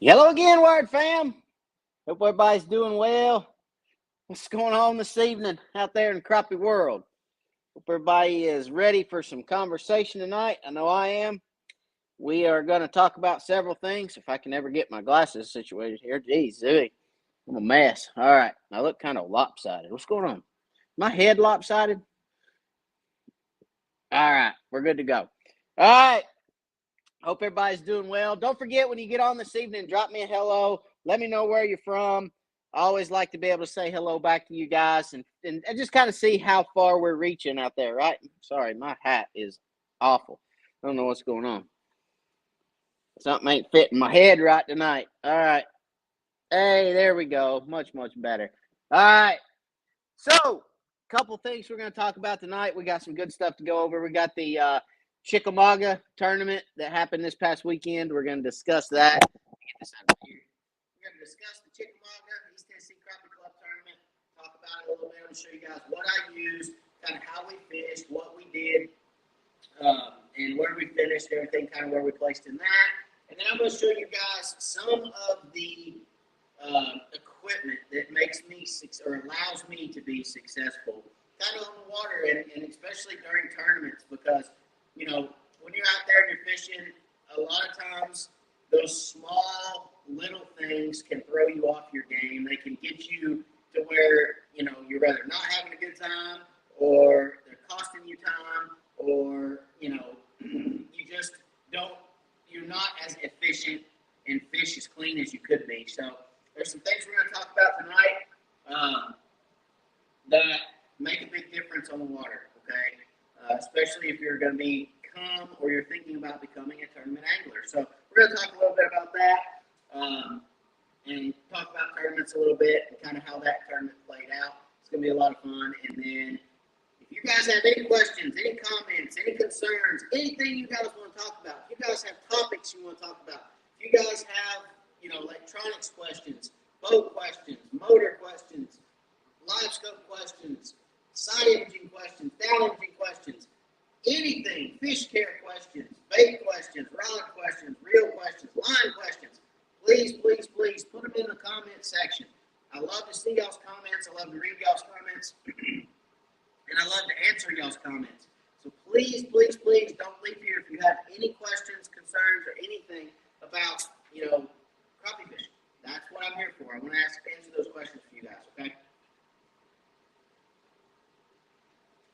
Hello again, Word fam. Hope everybody's doing well. What's going on this evening out there in Croppie world? Hope everybody is ready for some conversation tonight. I know I am. We are going to talk about several things. If I can ever get my glasses situated here. Geez, I'm a mess. All right. I look kind of lopsided. What's going on? My head lopsided? All right. We're good to go. All right. Hope everybody's doing well. Don't forget, when you get on this evening, drop me a hello. Let me know where you're from. I always like to be able to say hello back to you guys and just kind of see how far we're reaching out there, right? Sorry, my hat is awful. I don't know what's going on. Something ain't fitting my head right tonight. All right. Hey, there we go. Much, much better. All right. So, a couple things we're going to talk about tonight. We got some good stuff to go over. We got the Chickamauga tournament that happened this past weekend. We're going to discuss that. Get this out of here. We're going to discuss the Chickamauga East Tennessee Croppie Club tournament. Talk about it a little bit. I'm going to show you guys what I used, kind of how we finished, what we did, and where we finished, everything, kind of where we placed in that. And then I'm going to show you guys some of the equipment that makes me or allows me to be successful, kind of on the water, and especially during tournaments, because you know when you're out there and you're fishing, a lot of times those small little things can throw you off your game. They can get you to where you're rather not having a good time, or they're costing you time, or you just don't. You're not as efficient and fish as clean as you could be. So there's some things we're going to talk about tonight that make a big difference on the water, okay? Especially if you're going to become or you're thinking about becoming a tournament angler. So we're going to talk a little bit about that and talk about tournaments a little bit and kind of how that tournament played out. It's going to be a lot of fun. And then if you guys have any questions, any comments, any concerns, anything you guys want to talk about, if you guys have topics you want to talk about, if you guys have electronics questions, boat questions, motor questions, live scope questions, side imaging questions, down imaging questions, anything, fish care questions, bait questions, rod questions, reel questions, line questions, please, please, please put them in the comment section. I love to see y'all's comments. I love to read y'all's comments. And I love to answer y'all's comments. So please, please, please don't leave here if you have any questions, concerns, or anything about, crappie fishing. That's what I'm here for. I want to answer those questions for you guys, okay?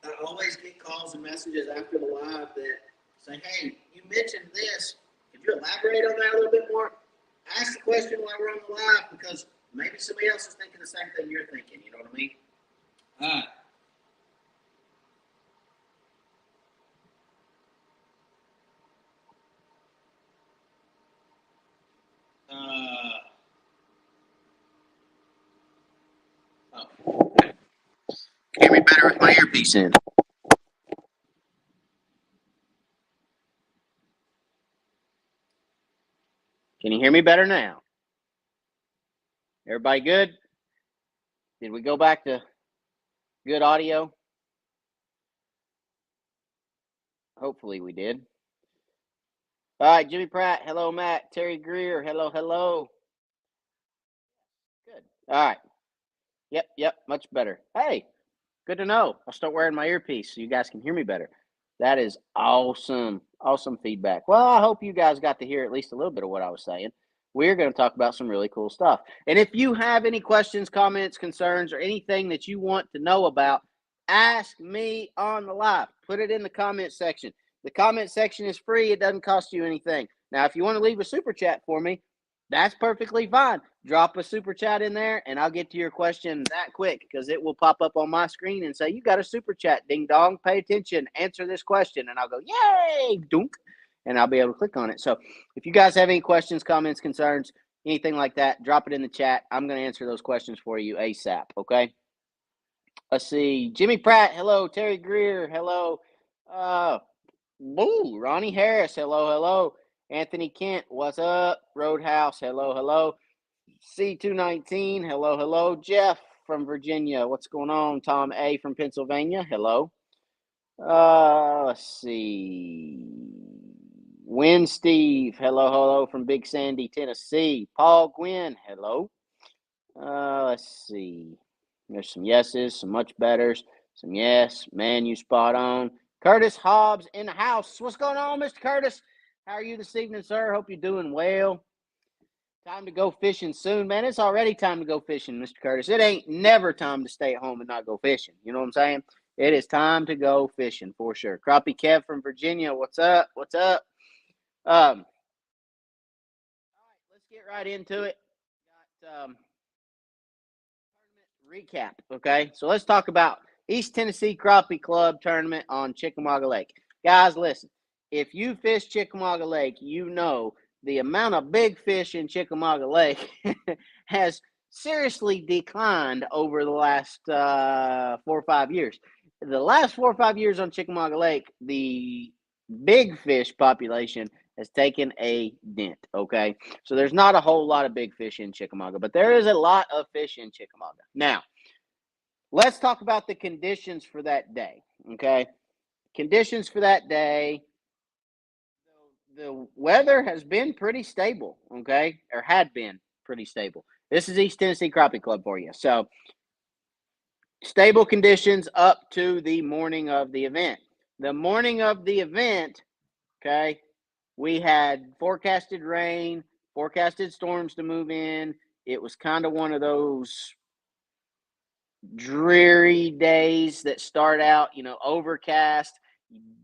I always get calls and messages after the live that say, hey, you mentioned this. Could you elaborate on that a little bit more? Ask the question while we're on the live, because maybe somebody else is thinking the same thing you're thinking. You know what I mean? All right. Hear me better with my earpiece in. Can you hear me better now? Everybody good? Did we go back to good audio? Hopefully we did. All right, Jimmy Pratt. Hello, Matt. Terry Greer. Hello, hello. Good. All right. Yep. Much better. Hey, good to know. I'll start wearing my earpiece so you guys can hear me better. That is awesome. Awesome feedback. Well, I hope you guys got to hear at least a little bit of what I was saying. We're going to talk about some really cool stuff. And if you have any questions, comments, concerns, or anything that you want to know about, ask me on the live. Put it in the comment section. The comment section is free. It doesn't cost you anything. Now, if you want to leave a super chat for me, that's perfectly fine. Drop a super chat in there, and I'll get to your question that quick, because it will pop up on my screen and say, you got a super chat, ding dong, pay attention, answer this question. And I'll go, yay, dunk, and I'll be able to click on it. So if you guys have any questions, comments, concerns, anything like that, drop it in the chat. I'm going to answer those questions for you ASAP, okay? Let's see. Jimmy Pratt, hello. Terry Greer, hello. Ronnie Harris, hello. Anthony Kent, what's up? Roadhouse, hello. C219, hello. Jeff from Virginia, what's going on? Tom A from Pennsylvania, hello. Let's see. Win Steve, hello from Big Sandy, Tennessee. Paul Gwynn, hello. Let's see. There's some yeses, some much betters, some yes. Man, you spot on. Curtis Hobbs in the house. What's going on, Mr. Curtis? How are you this evening, sir? Hope you're doing well. Time to go fishing soon, man. It's already time to go fishing, Mr. Curtis. It ain't never time to stay at home and not go fishing. You know what I'm saying? It is time to go fishing for sure. Croppie Kev from Virginia, what's up? What's up? All right, let's get right into it. Got tournament recap. Okay, so let's talk about East Tennessee Crappie Club tournament on Chickamauga Lake. Guys, listen. If you fish Chickamauga Lake, you know the amount of big fish in Chickamauga Lake has seriously declined over the last 4 or 5 years. The last 4 or 5 years on Chickamauga Lake, the big fish population has taken a dent, okay? So there's not a whole lot of big fish in Chickamauga, but there is a lot of fish in Chickamauga. Now, let's talk about the conditions for that day, okay? Conditions for that day, the weather has been pretty stable, okay? Or had been pretty stable. This is East Tennessee Crappie Club for you. So, stable conditions up to the morning of the event. The morning of the event, okay, we had forecasted rain, forecasted storms to move in. It was kind of one of those dreary days that start out, overcast.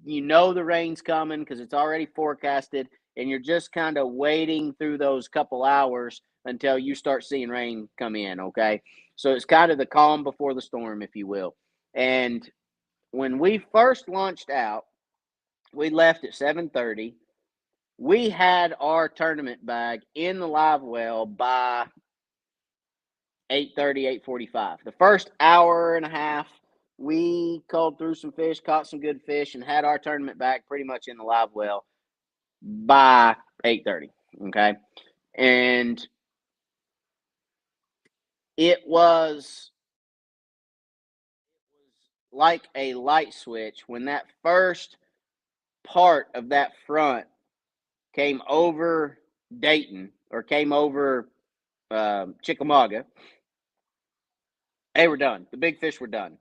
You know the rain's coming because it's already forecasted, and you're just kind of waiting through those couple hours until you start seeing rain come in, okay? So it's kind of the calm before the storm, if you will. And when we first launched out, we left at 7:30. We had our tournament bag in the live well by 8:30, 8:45. The first hour and a half, we culled through some fish, caught some good fish, and had our tournament bag pretty much in the live well by 8:30. Okay. And it was like a light switch when that first part of that front came over Dayton or came over Chickamauga. They were done. The big fish were done.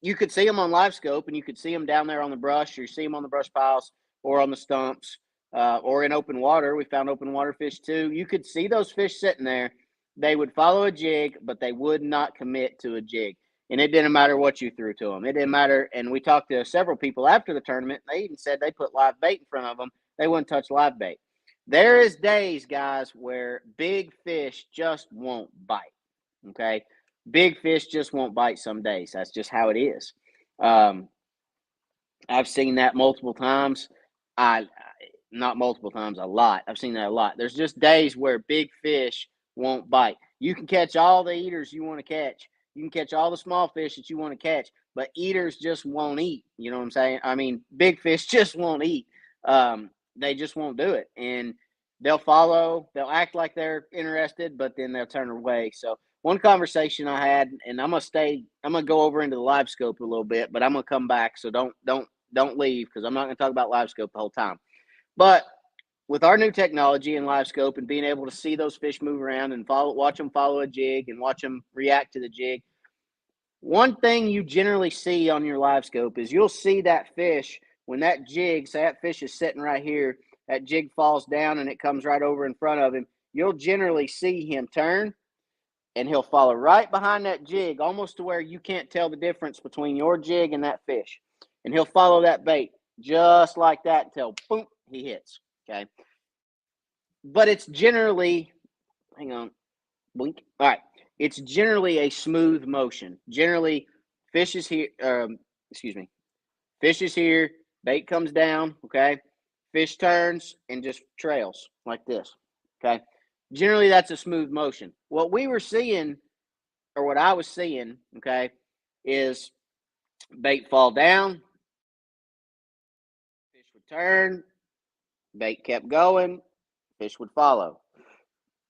You could see them on live scope, and you could see them down there on the brush, or you see them on the brush piles or on the stumps, or in open water. We found open water fish too. You could see those fish sitting there. They would follow a jig, but they would not commit to a jig. And it didn't matter what you threw to them. It didn't matter. And we talked to several people after the tournament. They even said they put live bait in front of them. They wouldn't touch live bait. There is days, guys, where big fish just won't bite. Okay. Big fish just won't bite some days. That's just how it is. I've seen that multiple times. Not multiple times, a lot. I've seen that a lot. There's just days where big fish won't bite. You can catch all the eaters you want to catch. You can catch all the small fish that you want to catch, but eaters just won't eat. You know what I'm saying? I mean, big fish just won't eat. They just won't do it. And they'll follow, they'll act like they're interested, but then they'll turn away. So one conversation I had, and I'm gonna go over into the live scope a little bit, but I'm gonna come back. So don't leave, because I'm not gonna talk about live scope the whole time. But with our new technology and live scope and being able to see those fish move around and watch them follow a jig and watch them react to the jig, one thing you generally see on your live scope is you'll see that fish when that jig, say that fish is sitting right here, that jig falls down and it comes right over in front of him. You'll generally see him turn, and he'll follow right behind that jig, almost to where you can't tell the difference between your jig and that fish. And he'll follow that bait just like that until, boom, he hits, okay? But it's generally, hang on, blink. All right. It's generally a smooth motion. Generally, fish is here, fish is here, bait comes down, okay? Fish turns and just trails like this, okay? Generally, that's a smooth motion. What we were seeing, or what I was seeing, okay, is bait fall down, fish would turn, bait kept going, fish would follow.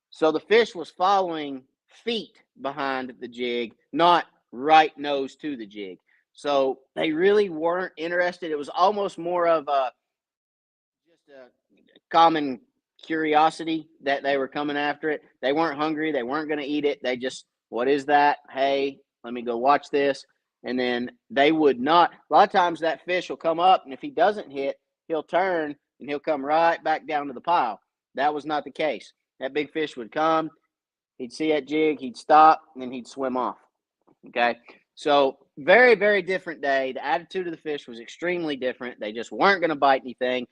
So the fish was following feet behind the jig, not right nose to the jig. So they really weren't interested. It was almost more of a common curiosity that they were coming after it. They weren't hungry. They weren't going to eat it. They just, what is that? Hey, let me go watch this. And then they would not. A lot of times that fish will come up, and if he doesn't hit, he'll turn and he'll come right back down to the pile. That was not the case. That big fish would come, he'd see that jig, he'd stop, and then he'd swim off. Okay. So very, very different day. The attitude of the fish was extremely different. They just weren't going to bite anything.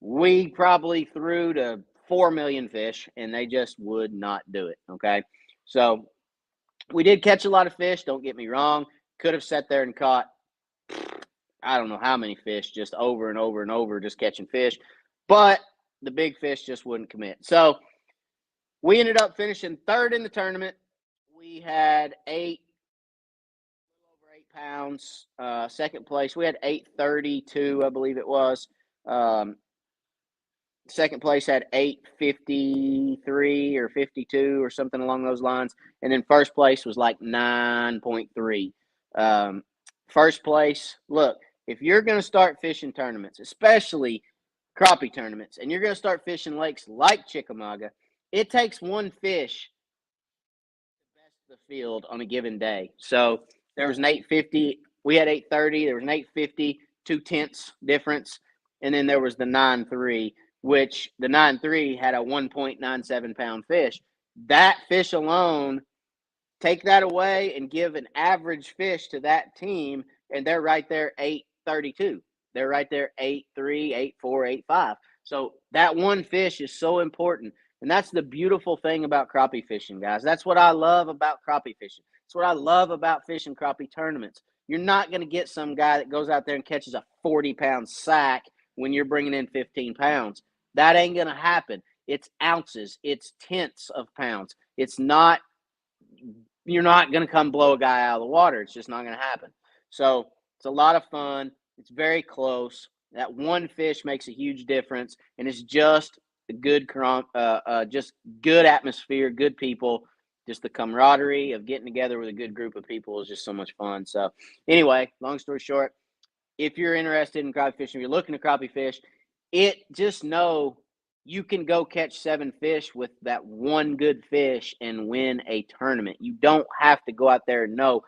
We probably threw to 4 million fish, and they just would not do it. Okay. So we did catch a lot of fish. Don't get me wrong. Could have sat there and caught, I don't know how many fish, just over and over and over, just catching fish. But the big fish just wouldn't commit. So we ended up finishing third in the tournament. We had over 8 pounds. Second place, we had 832, I believe it was. Second place had 853 or 52 or something along those lines. And then first place was like 9.3. First place, look, if you're going to start fishing tournaments, especially crappie tournaments, and you're going to start fishing lakes like Chickamauga, it takes one fish to best the field on a given day. So there was an 850. We had 830. There was an 850, 2/10 difference. And then there was the 9.3, which the 9.3 had a 1.97 pound fish. That fish alone, take that away and give an average fish to that team, and they're right there 832. They're right there 8.3, 8.4, 8.5. So that one fish is so important. And that's the beautiful thing about crappie fishing, guys. That's what I love about crappie fishing. That's what I love about fishing crappie tournaments. You're not going to get some guy that goes out there and catches a 40-pound sack when you're bringing in 15 pounds. That ain't going to happen. It's ounces. It's tenths of pounds. It's not, you're not going to come blow a guy out of the water. It's just not going to happen. So it's a lot of fun. It's very close. That one fish makes a huge difference, and it's just a good, just good atmosphere, good people. Just the camaraderie of getting together with a good group of people is just so much fun. So anyway, long story short, if you're interested in crappie fishing, if you're looking to crappie fish, just know you can go catch 7 fish with that one good fish and win a tournament. You don't have to go out there and know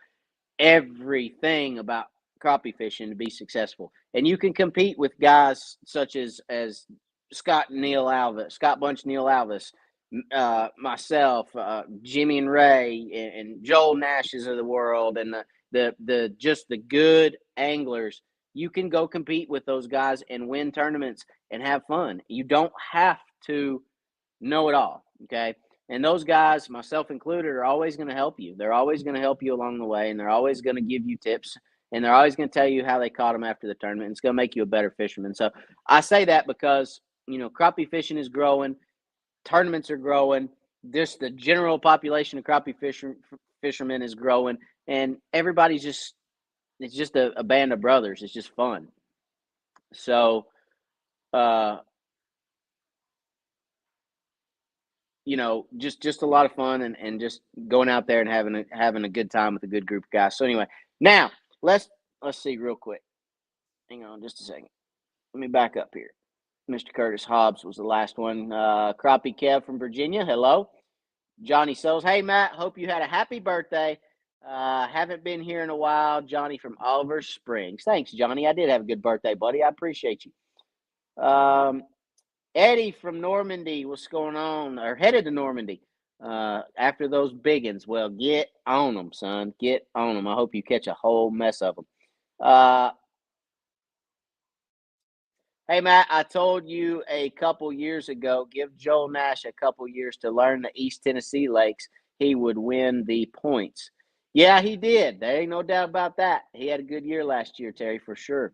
everything about crappie fishing to be successful. And you can compete with guys such as Scott Bunch, Neil Alvis, myself, Jimmy and Ray, and Joel Nash's of the world, and the just the good anglers. You can go compete with those guys and win tournaments and have fun. You don't have to know it all, okay? And those guys, myself included, are always going to help you. They're always going to help you along the way, and they're always going to give you tips, and they're always going to tell you how they caught them after the tournament. And it's going to make you a better fisherman. So I say that because, crappie fishing is growing. Tournaments are growing. Just the general population of crappie fishermen is growing, and everybody's just, it's just a band of brothers. It's just fun. So, just a lot of fun, and just going out there and having a good time with a good group of guys. So anyway, now let's see real quick. Hang on just a second. Let me back up here. Mr. Curtis Hobbs was the last one. Croppie Kev from Virginia. Hello. Johnny Souls. Hey, Matt. Hope you had a happy birthday. Haven't been here in a while. Johnny from Oliver Springs. Thanks, Johnny. I did have a good birthday, buddy. I appreciate you. Eddie from Normandy. What's going on? Or headed to Normandy after those biggins. Well, get on them, son. Get on them. I hope you catch a whole mess of them. Hey, Matt, I told you a couple years ago, give Joel Nash a couple years to learn the East Tennessee lakes. He would win the points. Yeah, he did. There ain't no doubt about that. He had a good year last year, Terry, for sure.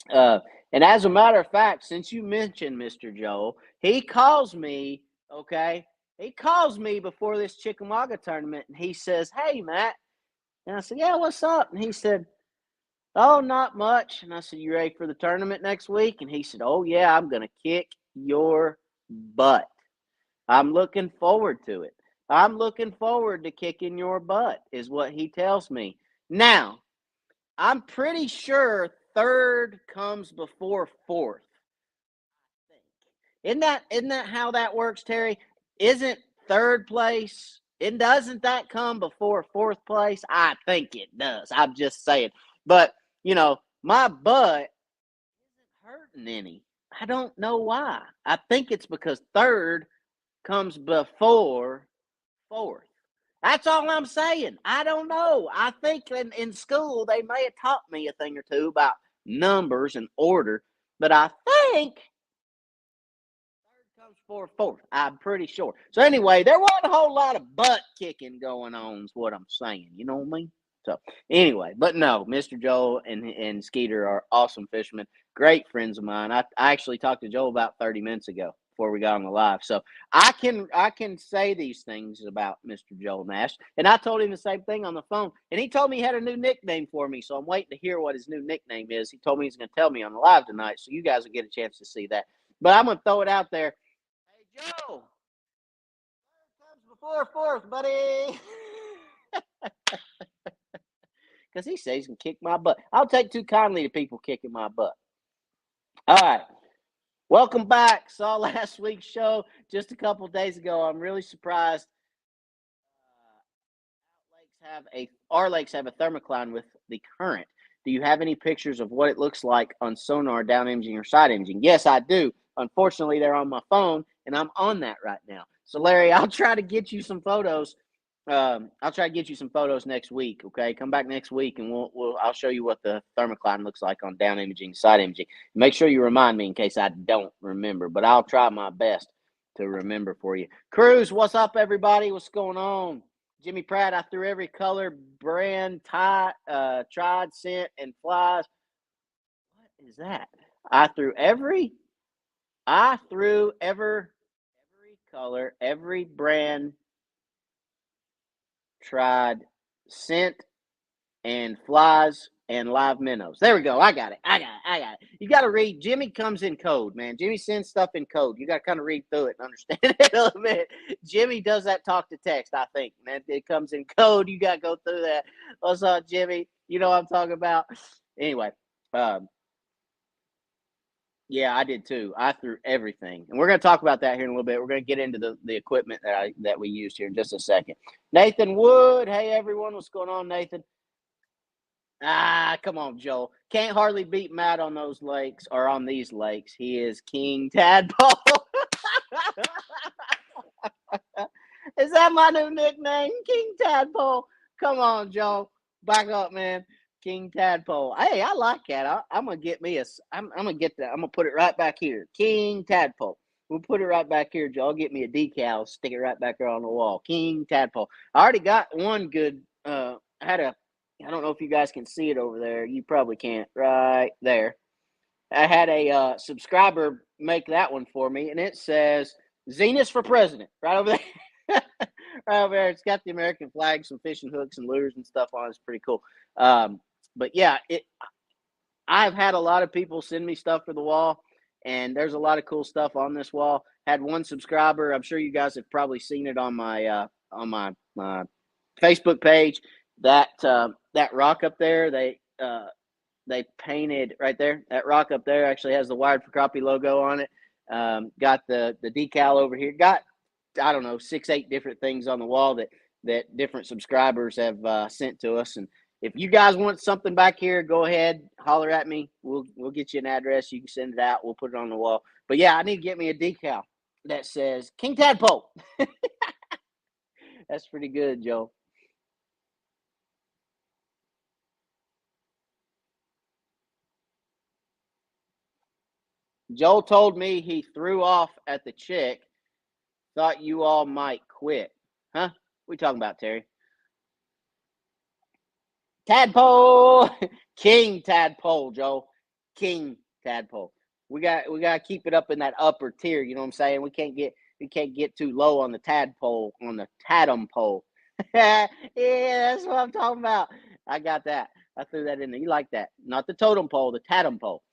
And as a matter of fact, since you mentioned Mr. Joel, he calls me, okay? He calls me before this Chickamauga tournament, and he says, hey, Matt. And I said, yeah, what's up? And he said, oh, not much. And I said, you ready for the tournament next week? And he said, oh, yeah, I'm going to kick your butt. I'm looking forward to it. I'm looking forward to kicking your butt, is what he tells me. Now, I'm pretty sure third comes before fourth. Isn't that how that works, Terry? Isn't third place? And doesn't that come before fourth place? I think it does. I'm just saying. But my butt isn't hurting any. I don't know why. I think it's because third comes before fourth. That's all I'm saying. I don't know. I think in school they may have taught me a thing or two about numbers and order, but I think third comes before fourth. I'm pretty sure. So anyway, there wasn't a whole lot of butt kicking going on, is what I'm saying. You know what I mean? So anyway, but no, Mr. Joel and Skeeter are awesome fishermen, great friends of mine. I actually talked to Joel about 30 minutes ago before we got on the live. So I can say these things about Mr. Joel Nash. And I told him the same thing on the phone. And he told me he had a new nickname for me. So I'm waiting to hear what his new nickname is. He told me he's going to tell me on the live tonight. So you guys will get a chance to see that. But I'm going to throw it out there. Hey, Joe, third comes before fourth, buddy. Because he says he can kick my butt. I'll take too kindly to people kicking my butt. All right. Welcome back. Saw last week's show just a couple of days ago. I'm really surprised. Our lakes have a thermocline with the current. Do you have any pictures of what it looks like on sonar, down imaging, or side imaging? Yes, I do. Unfortunately, they're on my phone, and I'm on that right now. So, Larry, I'll try to get you some photos. I'll try to get you some photos next week. Okay, come back next week, and I'll show you what the thermocline looks like on down imaging, side imaging. Make sure you remind me in case I don't remember, but I'll try my best to remember for you. Cruz, what's up, everybody? What's going on? Jimmy Pratt, I threw every color, brand, tried, scent, and flies. What is that? I threw every color, every brand, tried, scent, and flies, and live minnows. There we go. I got it. You got to read. Jimmy comes in code, man. Jimmy sends stuff in code. You got to kind of read through it and understand it a little bit. Jimmy does that talk to text, I think, man. It comes in code. You got to go through that. What's up, Jimmy? You know what I'm talking about. Anyway, yeah, I did too. I threw everything. And we're going to talk about that here in a little bit. We're going to get into the equipment that we used here in just a second. Nathan Wood. Hey, everyone. What's going on, Nathan? Come on, Joel. Can't hardly beat Matt on those lakes or on these lakes. He is King Tadpole. Is that my new nickname? King Tadpole. Come on, Joel. Back up, man. King Tadpole. Hey, I like that. I'm gonna get me I'm gonna get that. I'm gonna put it right back here. King Tadpole. We'll put it right back here, Joel. Get me a decal, stick it right back there on the wall. King Tadpole. I already got one good I don't know if you guys can see it over there. You probably can't. Right there. I had a subscriber make that one for me, and it says Zenus for president right over there. Right over there. It's got the American flag, some fishing hooks and lures and stuff on it. It's pretty cool. But yeah, I've had a lot of people send me stuff for the wall, and there's a lot of cool stuff on this wall. Had one subscriber. I'm sure you guys have probably seen it on my Facebook page. That rock up there, they painted right there. That rock up there actually has the Wired for Croppie logo on it. Got the decal over here. Got, I don't know, 6-8 different things on the wall that different subscribers have sent to us. And if you guys want something back here, go ahead, holler at me. We'll get you an address. You can send it out. We'll put it on the wall. But yeah, I need to get me a decal that says King Tadpole. That's pretty good, Joe. Joel told me he threw off at the chick. Thought you all might quit. Huh? What are we talking about, Terry? Tadpole. King Tadpole, Joel. King Tadpole. We got to keep it up in that upper tier, you know what I'm saying? We can't get too low on the tadpole, on the tatum pole. Yeah, that's what I'm talking about. I got that. I threw that in there. You like that? Not the totem pole, the tatum pole.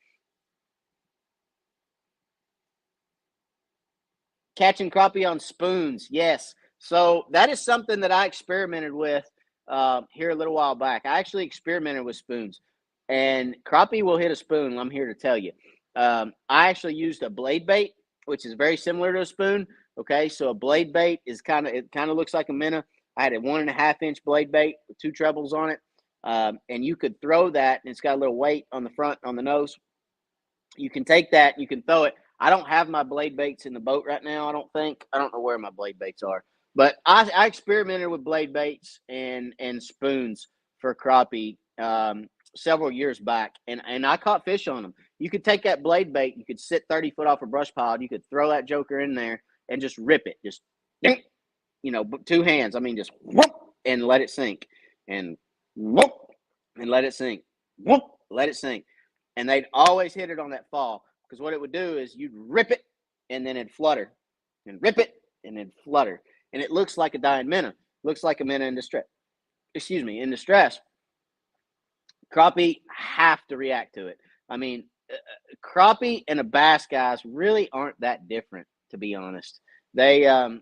Catching crappie on spoons, yes. So that is something that I experimented with here a little while back. I actually experimented with spoons, and crappie will hit a spoon. I'm here to tell you. I actually used a blade bait which is very similar to a spoon. Okay, so a blade bait is kind of looks like a minnow. I had a 1.5-inch blade bait with 2 trebles on it, and you could throw that, and it's got a little weight on the front on the nose. You can take that, and you can throw it. I don't have my blade baits in the boat right now. I don't know where my blade baits are, but I experimented with blade baits and spoons for crappie several years back, and I caught fish on them. You could take that blade bait, you could sit 30 foot off a brush pile, you could throw that joker in there and just rip it, just 2 hands. I mean, just whoop and let it sink, and whoop and let it sink, whoop, let it sink. And they'd always hit it on that fall, because what it would do is you'd rip it and then it'd flutter, and rip it and then flutter, and it looks like a dying minnow. Looks like a minnow in distress. In distress. Crappie have to react to it. I mean, crappie and a bass, guys, really aren't that different, to be honest. They're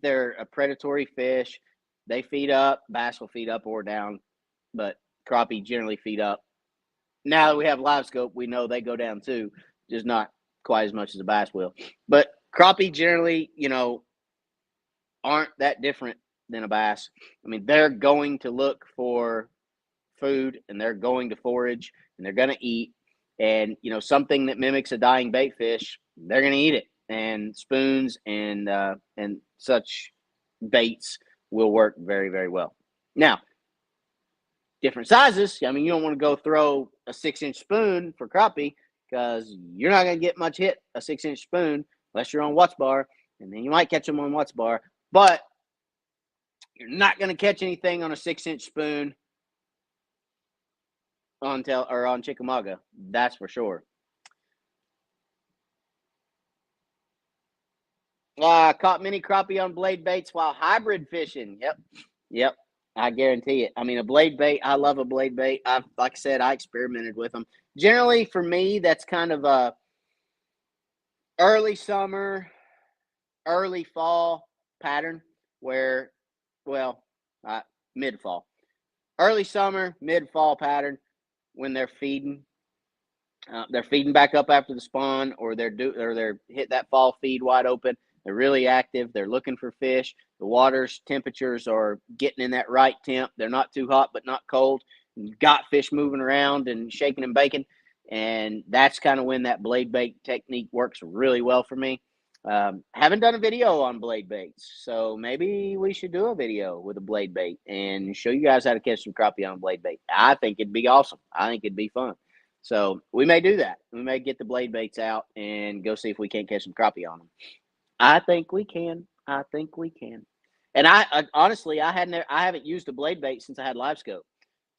a predatory fish. They feed up. Bass will feed up or down, but crappie generally feed up. Now that we have live scope, we know they go down too, just not quite as much as a bass will. But crappie generally, aren't that different than a bass. I mean, they're going to look for food, and they're going to forage, and they're going to eat. And, something that mimics a dying bait fish, they're going to eat it. And spoons and such baits will work very, very well. Now, different sizes. I mean, you don't want to go throw a 6-inch spoon for crappie, because you're not going to get much hit a 6-inch spoon unless you're on Watts Bar, and then you might catch them on Watts Bar, but you're not going to catch anything on a 6-inch spoon on Chickamauga. That's for sure. Caught mini crappie on blade baits while hybrid fishing. Yep. I guarantee it. I mean, a blade bait, I love a blade bait. Like I said, I experimented with them. Generally, for me, that's kind of a early summer, early fall pattern where, mid-fall. Early summer, mid-fall pattern when they're feeding. They're feeding back up after the spawn, or they're hit that fall feed wide open. They're really active. They're looking for fish. The water's temperatures are getting in that right temp. They're not too hot, but not cold. You've got fish moving around and shaking and baking. And that's kind of when that blade bait technique works really well for me. Haven't done a video on blade baits, so maybe we should do a video with a blade bait and show you guys how to catch some crappie on blade bait. I think it'd be awesome. I think it'd be fun. So we may do that. We may get the blade baits out and go see if we can't catch some crappie on them. I think we can. And I honestly, I haven't used a blade bait since I had live scope.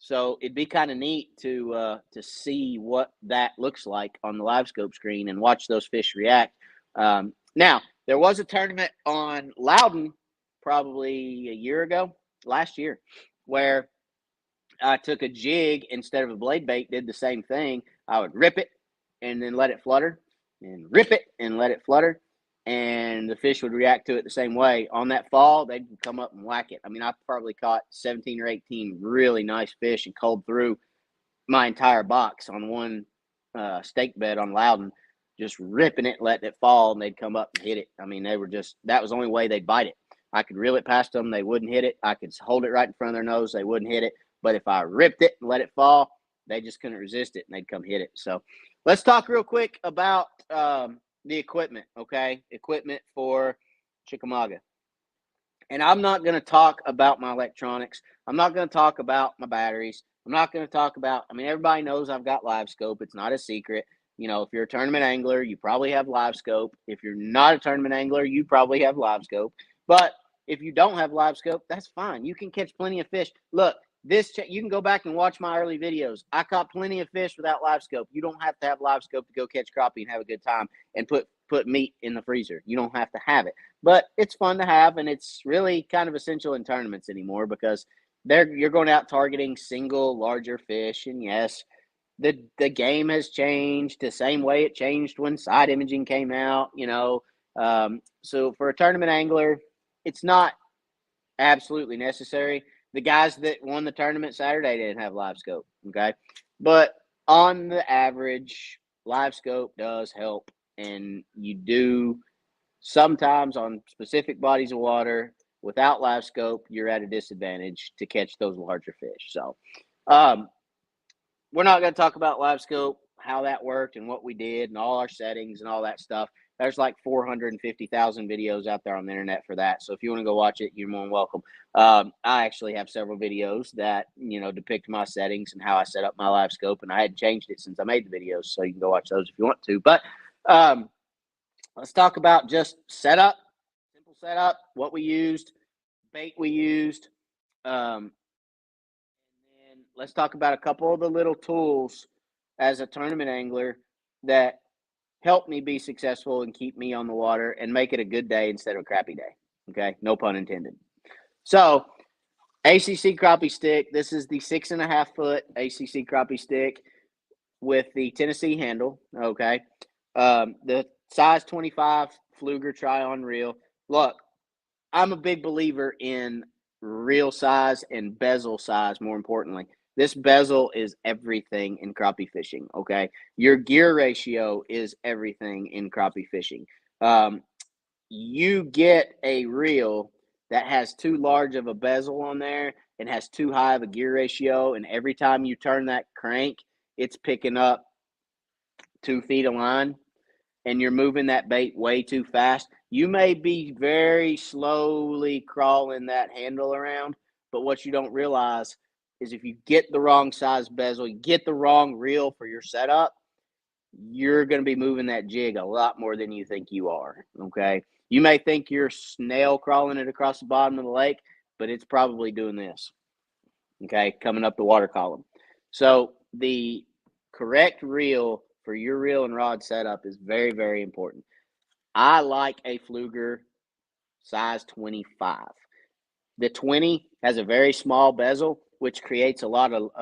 So it'd be kind of neat to see what that looks like on the live scope screen and watch those fish react. Now, there was a tournament on Loudon probably a year ago, last year, where I took a jig instead of a blade bait, did the same thing. I would rip it and then let it flutter, and rip it and let it flutter, and the fish would react to it the same way. On that fall, they'd come up and whack it. I mean, I probably caught 17 or 18 really nice fish and culled through my entire box on one stake bed on Loudon, just ripping it, letting it fall, and they'd come up and hit it. I mean, that was the only way they'd bite it. I could reel it past them, they wouldn't hit it. I could hold it right in front of their nose, they wouldn't hit it. But if I ripped it and let it fall, they just couldn't resist it, and they'd come hit it. So let's talk real quick about the equipment, okay? Equipment for Chickamauga. And I'm not going to talk about my electronics. I'm not going to talk about my batteries. I'm not going to talk about, everybody knows I've got live scope. It's not a secret. If you're a tournament angler, you probably have live scope. If you're not a tournament angler, you probably have live scope. But if you don't have live scope, that's fine. You can catch plenty of fish. Look, you can go back and watch my early videos. I caught plenty of fish without live scope. You don't have to have live scope to go catch crappie and have a good time and put meat in the freezer. You don't have to have it. But it's fun to have, and it's really kind of essential in tournaments anymore, because you're going out targeting single larger fish. And yes, the game has changed the same way it changed when side imaging came out, so for a tournament angler, it's not absolutely necessary. The guys that won the tournament Saturday didn't have live scope, okay? But on the average, live scope does help and you do sometimes on specific bodies of water without live scope, you're at a disadvantage to catch those larger fish. So, we're not going to talk about live scope, how that worked and what we did and all our settings and all that stuff. There's like 450,000 videos out there on the internet for that. So if you want to go watch it, you're more than welcome. I actually have several videos that, depict my settings and how I set up my live scope, and I hadn't changed it since I made the videos. So you can go watch those if you want to. But let's talk about just setup, simple setup, what we used, bait we used. And let's talk about a couple of the little tools as a tournament angler that help me be successful and keep me on the water and make it a good day instead of a crappy day. Okay, no pun intended. So, ACC crappie stick. This is the 6.5 foot ACC crappie stick with the Tennessee handle. Okay, the size 25 Fluger try-on reel. Look, I'm a big believer in reel size and bezel size, more importantly. This bezel is everything in crappie fishing, okay? Your gear ratio is everything in crappie fishing. You get a reel that has too large of a bezel on there and has too high of a gear ratio, and every time you turn that crank, it's picking up 2 feet of line, and you're moving that bait way too fast. You may be very slowly crawling that handle around, but what you don't realize is if you get the wrong size bezel, you get the wrong reel for your setup, you're going to be moving that jig a lot more than you think you are, okay? You may think you're snail crawling it across the bottom of the lake, but it's probably doing this, okay, coming up the water column. So the correct reel for your reel and rod setup is very, very important. I like a Fluger size 25. The 20 has a very small bezel, which creates a lot of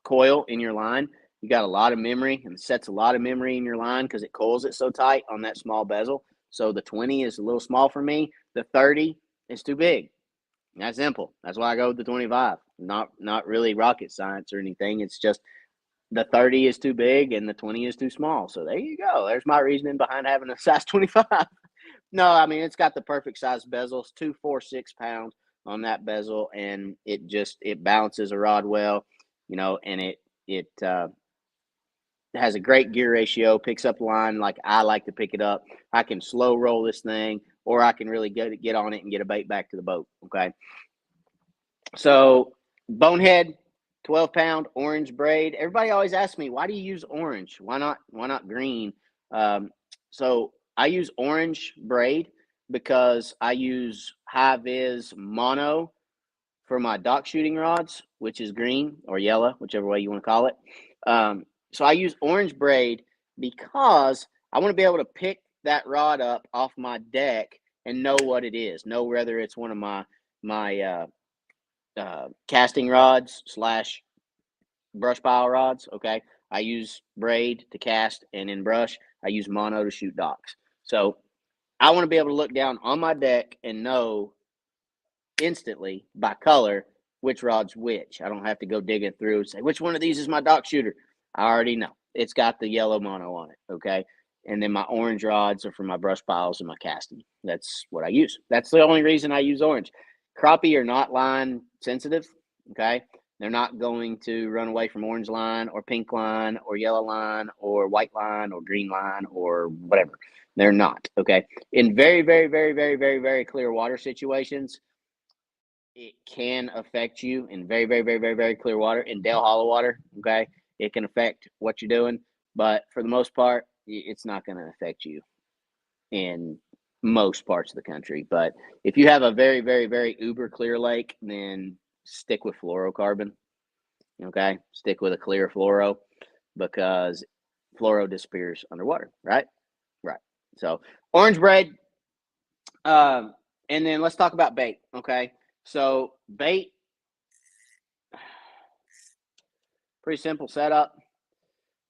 coil in your line. You got a lot of memory, and sets a lot of memory in your line because it coils it so tight on that small bezel. So the 20 is a little small for me. The 30 is too big. That's simple. That's why I go with the 25. Not really rocket science or anything. It's just the 30 is too big and the 20 is too small. So there you go. There's my reasoning behind having a size 25. No, I mean, it's got the perfect size bezels, 2, 4, 6 pounds on that bezel, and it balances a rod well, and it has a great gear ratio, picks up line like I like to pick it up. I can slow roll this thing, or I can really get on it and get a bait back to the boat. Okay. So Bonehead, 12-pound orange braid. Everybody always asks me, why do you use orange? Why not green? So I use orange braid because I use high vis mono for my dock shooting rods, which is green or yellow, whichever way you want to call it. So I use orange braid because I want to be able to pick that rod up off my deck and know what it is. Know whether it's one of my casting rods / brush pile rods. Okay, I use braid to cast, and in brush I use mono to shoot docks. So I want to be able to look down on my deck and know instantly by color which rod's which. I don't have to go digging through and say which one of these is my dock shooter. I already know it's got the yellow mono on it. Okay, and then my orange rods are for my brush piles and my casting. That's what I use. That's the only reason I use orange. Crappie are not line sensitive. Okay, they're not going to run away from orange line or pink line or yellow line or white line or green line or whatever. They're not. Okay, in very, very, very, very, very, very clear water situations, it can affect you in very, very, very, very, very clear water. In Dale Hollow water, okay, it can affect what you're doing, but for the most part, it's not going to affect you in most parts of the country. But if you have a very, very, very uber clear lake, then stick with fluorocarbon. Okay, stick with a clear fluoro because fluoro disappears underwater. Right. So orange braid, and then let's talk about bait. Okay, so bait, pretty simple setup.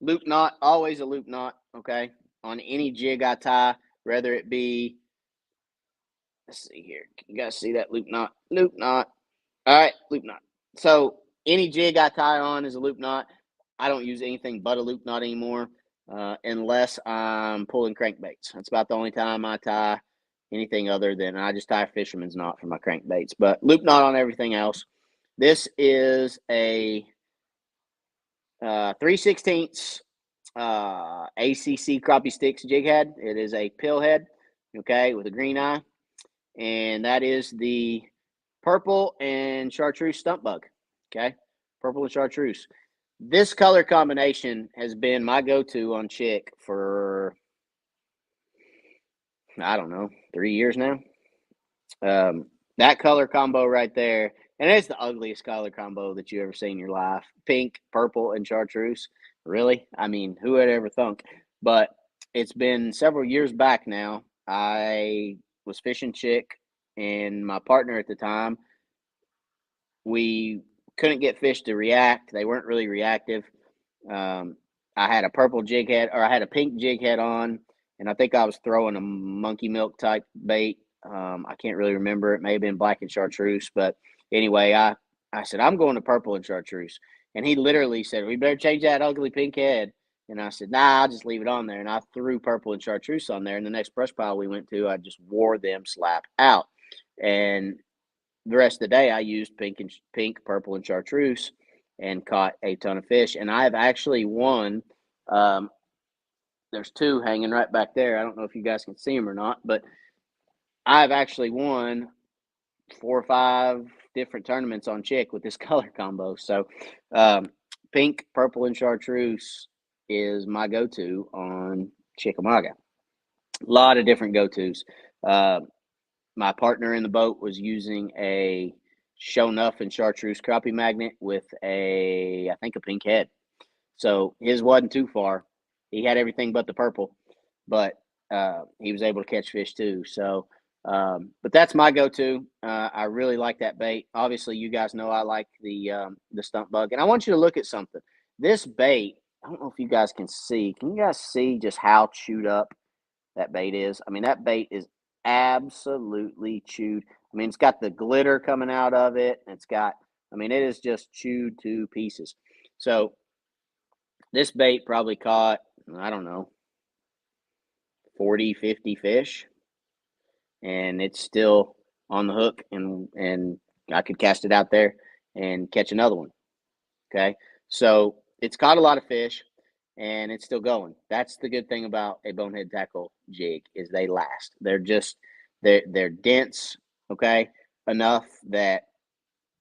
Loop knot, always a loop knot. Okay, on any jig I tie, whether it be, let's see here. You guys see that loop knot? Loop knot. All right, loop knot. So any jig I tie on is a loop knot. I don't use anything but a loop knot anymore, unless I'm pulling crankbaits. That's about the only time I tie anything other than I just tie a fisherman's knot for my crankbaits. But loop knot on everything else. This is a 3/16 ACC Crappie Sticks jig head. It is a pill head, okay, with a green eye. And that is the purple and chartreuse stump bug, okay? Purple and chartreuse. This color combination has been my go-to on Chick for, I don't know, 3 years now. That color combo right there, and it's the ugliest color combo that you ever seen in your life. Pink, purple, and chartreuse. Really? I mean, who would ever thunk? But it's been several years back now. I was fishing Chick, and my partner at the time, we couldn't get fish to react. They weren't really reactive. I had a purple jig head, or I had a pink jig head on, and I think I was throwing a monkey milk type bait. I can't really remember. It may have been black and chartreuse, but anyway, I said, I'm going to purple and chartreuse. And he literally said, we better change that ugly pink head. And I said, nah, I'll just leave it on there. And I threw purple and chartreuse on there. And the next brush pile we went to, I just wore them slap out. And the rest of the day, I used pink, purple, and chartreuse and caught a ton of fish. And I've actually won. There's two hanging right back there. I don't know if you guys can see them or not, but I've actually won 4 or 5 different tournaments on Chick with this color combo. So pink, purple, and chartreuse is my go-to on Chickamauga. A lot of different go-tos. My partner in the boat was using a show enough and chartreuse crappie magnet with I think a pink head. So his wasn't too far. He had everything but the purple, but he was able to catch fish too. So, but that's my go-to. I really like that bait. Obviously, you guys know I like the stump bug, and I want you to look at something. This bait, I don't know if you guys can see. Can you guys see just how chewed up that bait is? I mean, that bait is absolutely chewed. I mean, it's got the glitter coming out of it. It is just chewed to pieces. So this bait probably caught, I don't know, 40, 50 fish, and it's still on the hook, and I could cast it out there and catch another one. Okay, so it's caught a lot of fish, and it's still going. That's the good thing about a bonehead tackle jig, is they last. They're dense, okay, enough that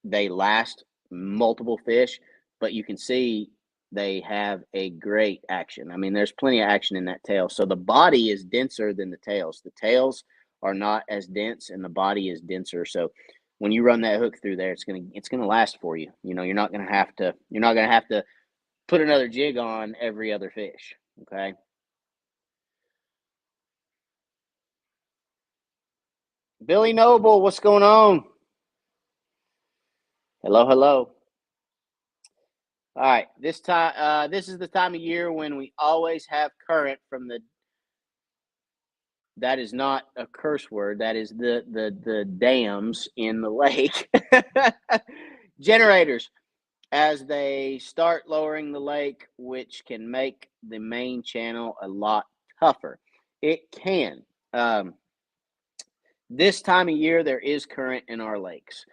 they last multiple fish, but you can see they have a great action. I mean, there's plenty of action in that tail. So the body is denser than the tails. The tails are not as dense, and the body is denser. So when you run that hook through there, it's gonna last for you. You know, you're not gonna have to put another jig on every other fish. Okay. Billy Noble, what's going on? Hello, hello. All right, this is the time of year when we always have current from the. That is not a curse word. That is the dams in the lake. Generators, as they start lowering the lake, which can make the main channel a lot tougher. It can. This time of year, there is current in our lakes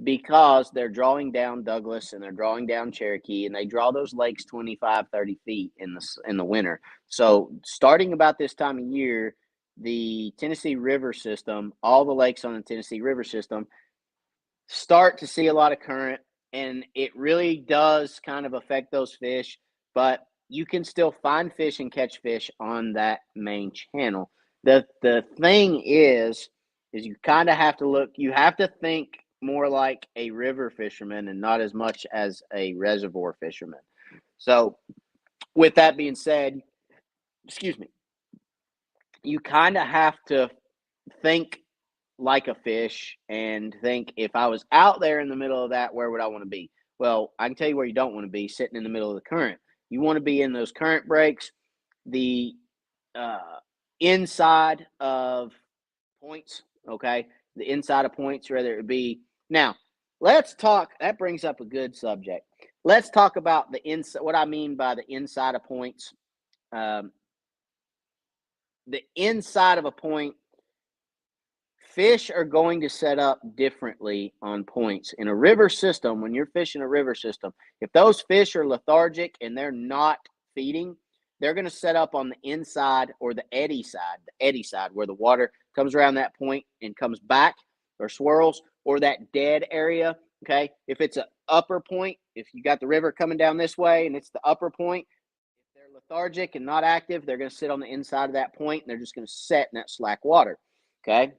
because they're drawing down Douglas and they're drawing down Cherokee, and they draw those lakes 25, 30 feet in the winter. So starting about this time of year, the Tennessee River system, all the lakes on the Tennessee River system start to see a lot of current, and it really does kind of affect those fish, but you can still find fish and catch fish on that main channel. The thing is you kind of have to look, you have to think more like a river fisherman and not as much as a reservoir fisherman. So with that being said, excuse me, you kind of have to think like a fish and think, if I was out there in the middle of that, where would I want to be? Well, I can tell you where you don't want to be: sitting in the middle of the current. You want to be in those current breaks, the inside of points, okay? The inside of points, whether it be. Now, let's talk. That brings up a good subject. let's talk about the inside. What I mean by the inside of points. The inside of a point, fish are going to set up differently on points. In a river system, when you're fishing a river system, if those fish are lethargic and they're not feeding, they're going to set up on the inside or the eddy side where the water comes around that point and comes back or swirls, or that dead area. Okay. If it's an upper point, if you got the river coming down this way and it's the upper point, if they're lethargic and not active, they're going to sit on the inside of that point and they're just going to set in that slack water. Okay.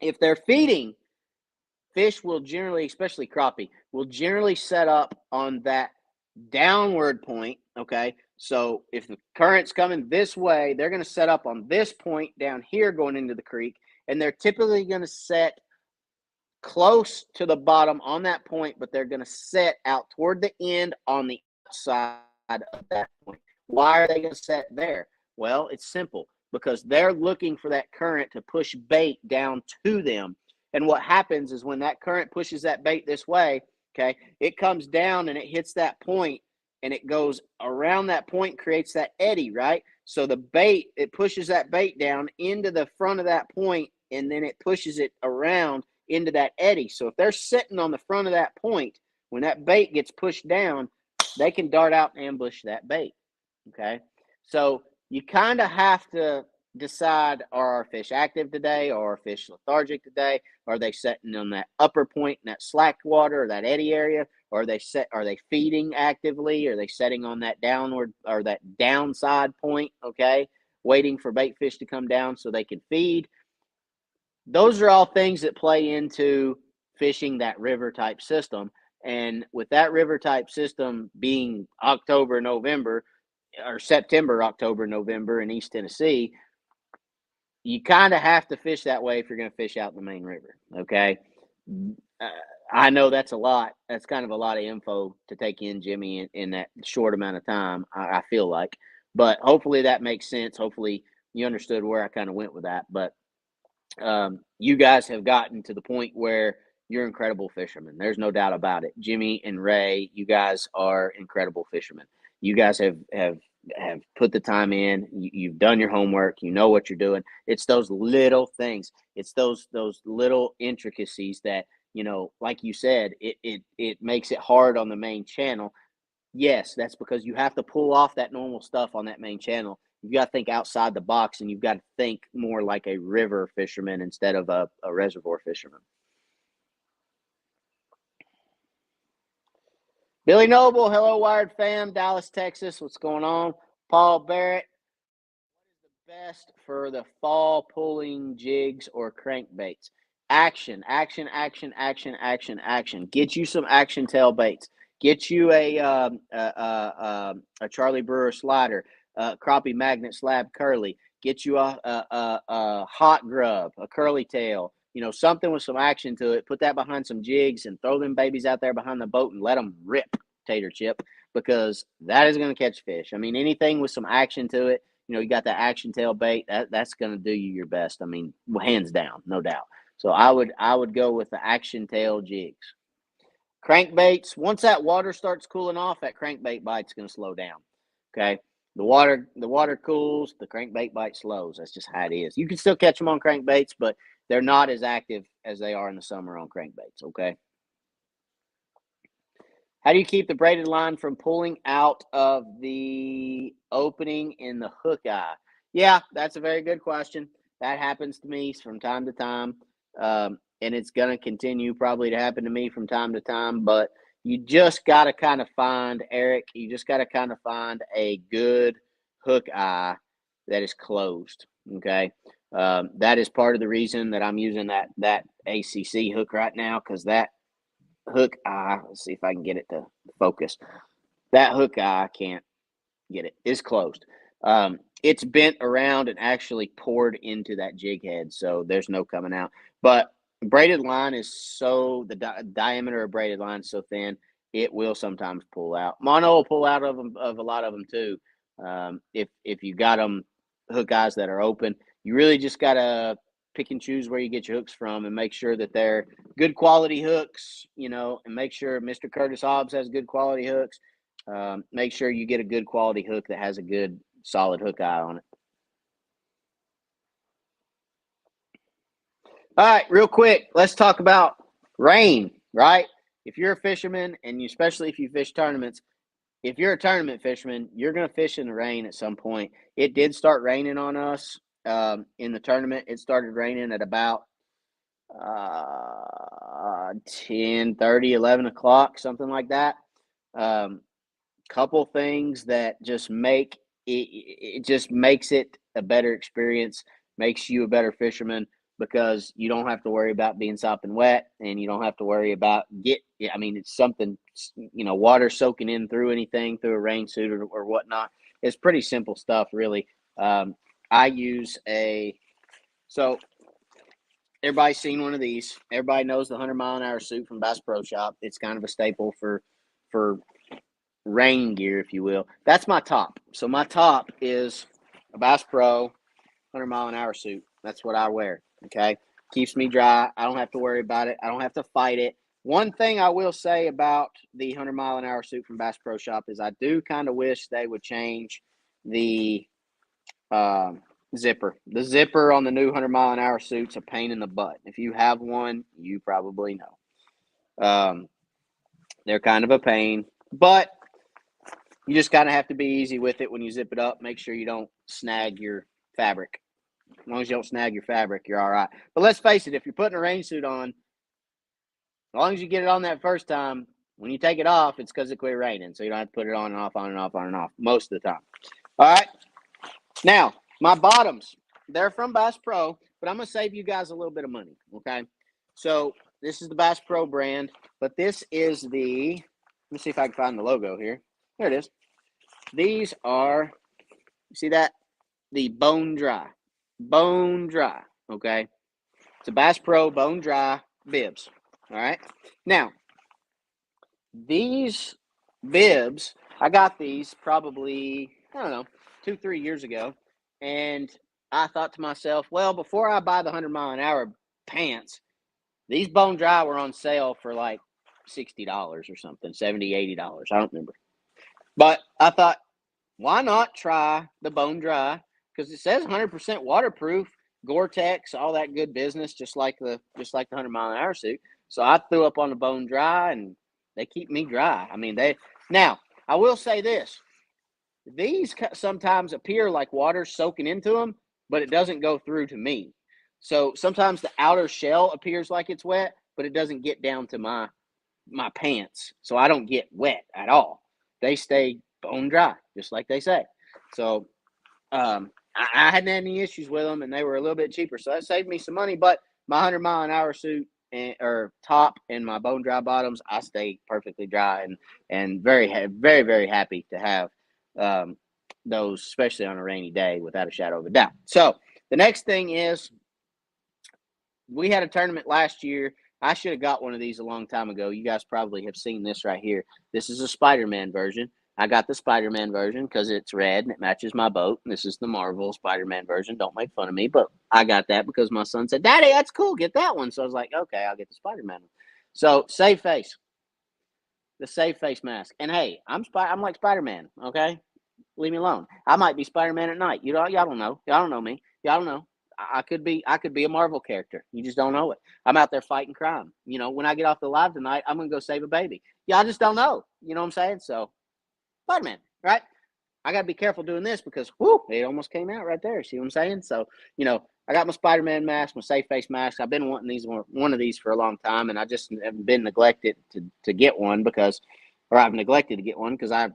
If they're feeding, fish will generally, especially crappie, will generally set up on that downward point. Okay. So if the current's coming this way, they're going to set up on this point down here going into the creek, and they're typically going to set close to the bottom on that point, but they're going to set out toward the end on the outside of that point. Why are they going to set there? Well, it's simple, because they're looking for that current to push bait down to them. And what happens is when that current pushes that bait this way, okay, it comes down and it hits that point and it goes around that point, creates that eddy, right? So the bait, it pushes that bait down into the front of that point, and then it pushes it around into that eddy. So if they're sitting on the front of that point, when that bait gets pushed down, they can dart out and ambush that bait. Okay. So you kind of have to decide, are our fish active today, or are fish lethargic today? Are they sitting on that upper point in that slack water or that eddy area? Or are they feeding actively? Are they setting on that downward or that downside point? Okay. Waiting for bait fish to come down so they can feed. Those are all things that play into fishing that river type system. And with that river type system being October, November, or September, October, November in East Tennessee, you kind of have to fish that way if you're going to fish out in the main river. Okay. I know that's a lot. That's kind of a lot of info to take in, Jimmy, in that short amount of time, I feel like. But hopefully that makes sense. Hopefully you understood where I kind of went with that. But you guys have gotten to the point where you're incredible fishermen. There's no doubt about it. Jimmy and Ray, you guys are incredible fishermen. You guys have put the time in. You've done your homework. You know what you're doing. It's those little things. It's those little intricacies that, like you said, it makes it hard on the main channel. Yes, that's because you have to pull off that normal stuff on that main channel. You've got to think outside the box, and you've got to think more like a river fisherman instead of a reservoir fisherman. Billy Noble, hello, Wired fam, Dallas, Texas. What's going on? Paul Barrett, what is the best for the fall pulling jigs or crankbaits? Action, action, action, action, action, action. Get you some action tail baits. Get you a Charlie Brewer slider, crappie magnet slab curly. Get you a hot grub, a curly tail. Something with some action to it. Put that behind some jigs and throw them babies out there behind the boat and let them rip, tater chip, because that is going to catch fish. I mean, anything with some action to it, you got that action tail bait, that's going to do you your best. I mean, hands down, no doubt. So I would go with the action tail jigs. Crankbaits, once that water starts cooling off, that crankbait bite's going to slow down. Okay. The water cools, the crankbait bite slows. That's just how it is. You can still catch them on crankbaits, but they're not as active as they are in the summer on crankbaits. Okay. How do you keep the braided line from pulling out of the opening in the hook eye? Yeah, that's a very good question. That happens to me from time to time. And it's going to continue probably to happen to me from time to time, but you just got to kind of find, Eric, you just got to kind of find a good hook eye that is closed. Okay. That is part of the reason that I'm using that ACC hook right now, because that hook eye, let's see if I can get it to focus. That hook eye, I can't get it. It's closed. It's bent around and actually poured into that jig head, so there's no coming out. But braided line is the diameter of braided line is so thin, it will sometimes pull out. Mono will pull out of a lot of them too. If you got them hook eyes that are open, you really just gotta pick and choose where you get your hooks from and make sure that they're good quality hooks, you know, and make sure Mr. Curtis Hobbs has good quality hooks. Make sure you get a good quality hook that has a good solid hook eye on it. All right, real quick, let's talk about rain, right? If you're a fisherman, and especially if you fish tournaments, if you're a tournament fisherman, you're going to fish in the rain at some point. It did start raining on us in the tournament. It started raining at about 10:30, 11 o'clock, something like that. Couple things that just make it just makes it a better experience, makes you a better fisherman, because you don't have to worry about being sopping wet, and you don't have to worry about it's something, you know, water soaking in through anything, through a rain suit or whatnot. It's pretty simple stuff, really. I use so everybody's seen one of these. Everybody knows the 100-mile-an-hour suit from Bass Pro Shop. It's kind of a staple for rain gear, if you will. That's my top. So my top is a Bass Pro 100-mile-an-hour suit. That's what I wear. Okay, keeps me dry. I don't have to worry about it. I don't have to fight it. One thing I will say about the 100-mile-an-hour suit from Bass Pro Shop is I do kind of wish they would change the zipper. The zipper on the new 100-mile-an-hour suit's a pain in the butt. If you have one, you probably know. They're kind of a pain, but you just kind of have to be easy with it when you zip it up. Make sure you don't snag your fabric. As long as you don't snag your fabric, you're all right. But let's face it, if you're putting a rain suit on, as long as you get it on that first time, when you take it off, it's because it quit raining. So you don't have to put it on and off, on and off, on and off most of the time. All right. Now, my bottoms, they're from Bass Pro, but I'm going to save you guys a little bit of money, okay? So this is the Bass Pro brand, but this is let me see if I can find the logo here. There it is. These are, you see that? The Bone Dry. Bone Dry, okay? It's a Bass Pro Bone Dry bibs, all right? Now, these bibs, I got these probably, 2-3 years ago, and I thought to myself, well, before I buy the 100-mile-an-hour pants, these Bone Dry were on sale for like $60 or something, $70, $80. I don't remember. But I thought, why not try the Bone Dry? Because it says 100% waterproof, Gore-Tex, all that good business, just like the 100-mile-an-hour suit. So I threw up on the Bone Dry, and they keep me dry. I mean, now I will say this: these sometimes appear like water's soaking into them, but it doesn't go through to me. So sometimes the outer shell appears like it's wet, but it doesn't get down to my pants, so I don't get wet at all. They stay bone dry, just like they say. So I hadn't had any issues with them, and they were a little bit cheaper, so that saved me some money. But my 100-mile-an-hour suit or top and my bone dry bottoms, I stay perfectly dry, and very, very, very happy to have those, especially on a rainy day, without a shadow of a doubt. So the next thing is, we had a tournament last year. I should have got one of these a long time ago. You guys probably have seen this right here. This is a Spider-Man version. I got the Spider-Man version because it's red and it matches my boat. This is the Marvel Spider-Man version. Don't make fun of me, but I got that because my son said, "Daddy, that's cool. Get that one." So I was like, okay, I'll get the Spider-Man one. So save face. The save face mask. And hey, I'm like Spider-Man, okay? Leave me alone. I might be Spider-Man at night. Y'all don't know. Y'all don't know me. Y'all don't know. I could be a Marvel character. You just don't know it. I'm out there fighting crime. You know, when I get off the live tonight, I'm gonna go save a baby. Y'all just don't know. You know what I'm saying? So, Spider-Man, right? I gotta be careful doing this because it almost came out right there. See what I'm saying? So, I got my Spider-Man mask, my safe face mask. I've been wanting one of these for a long time, and I just have been neglected to get one I've neglected to get one because I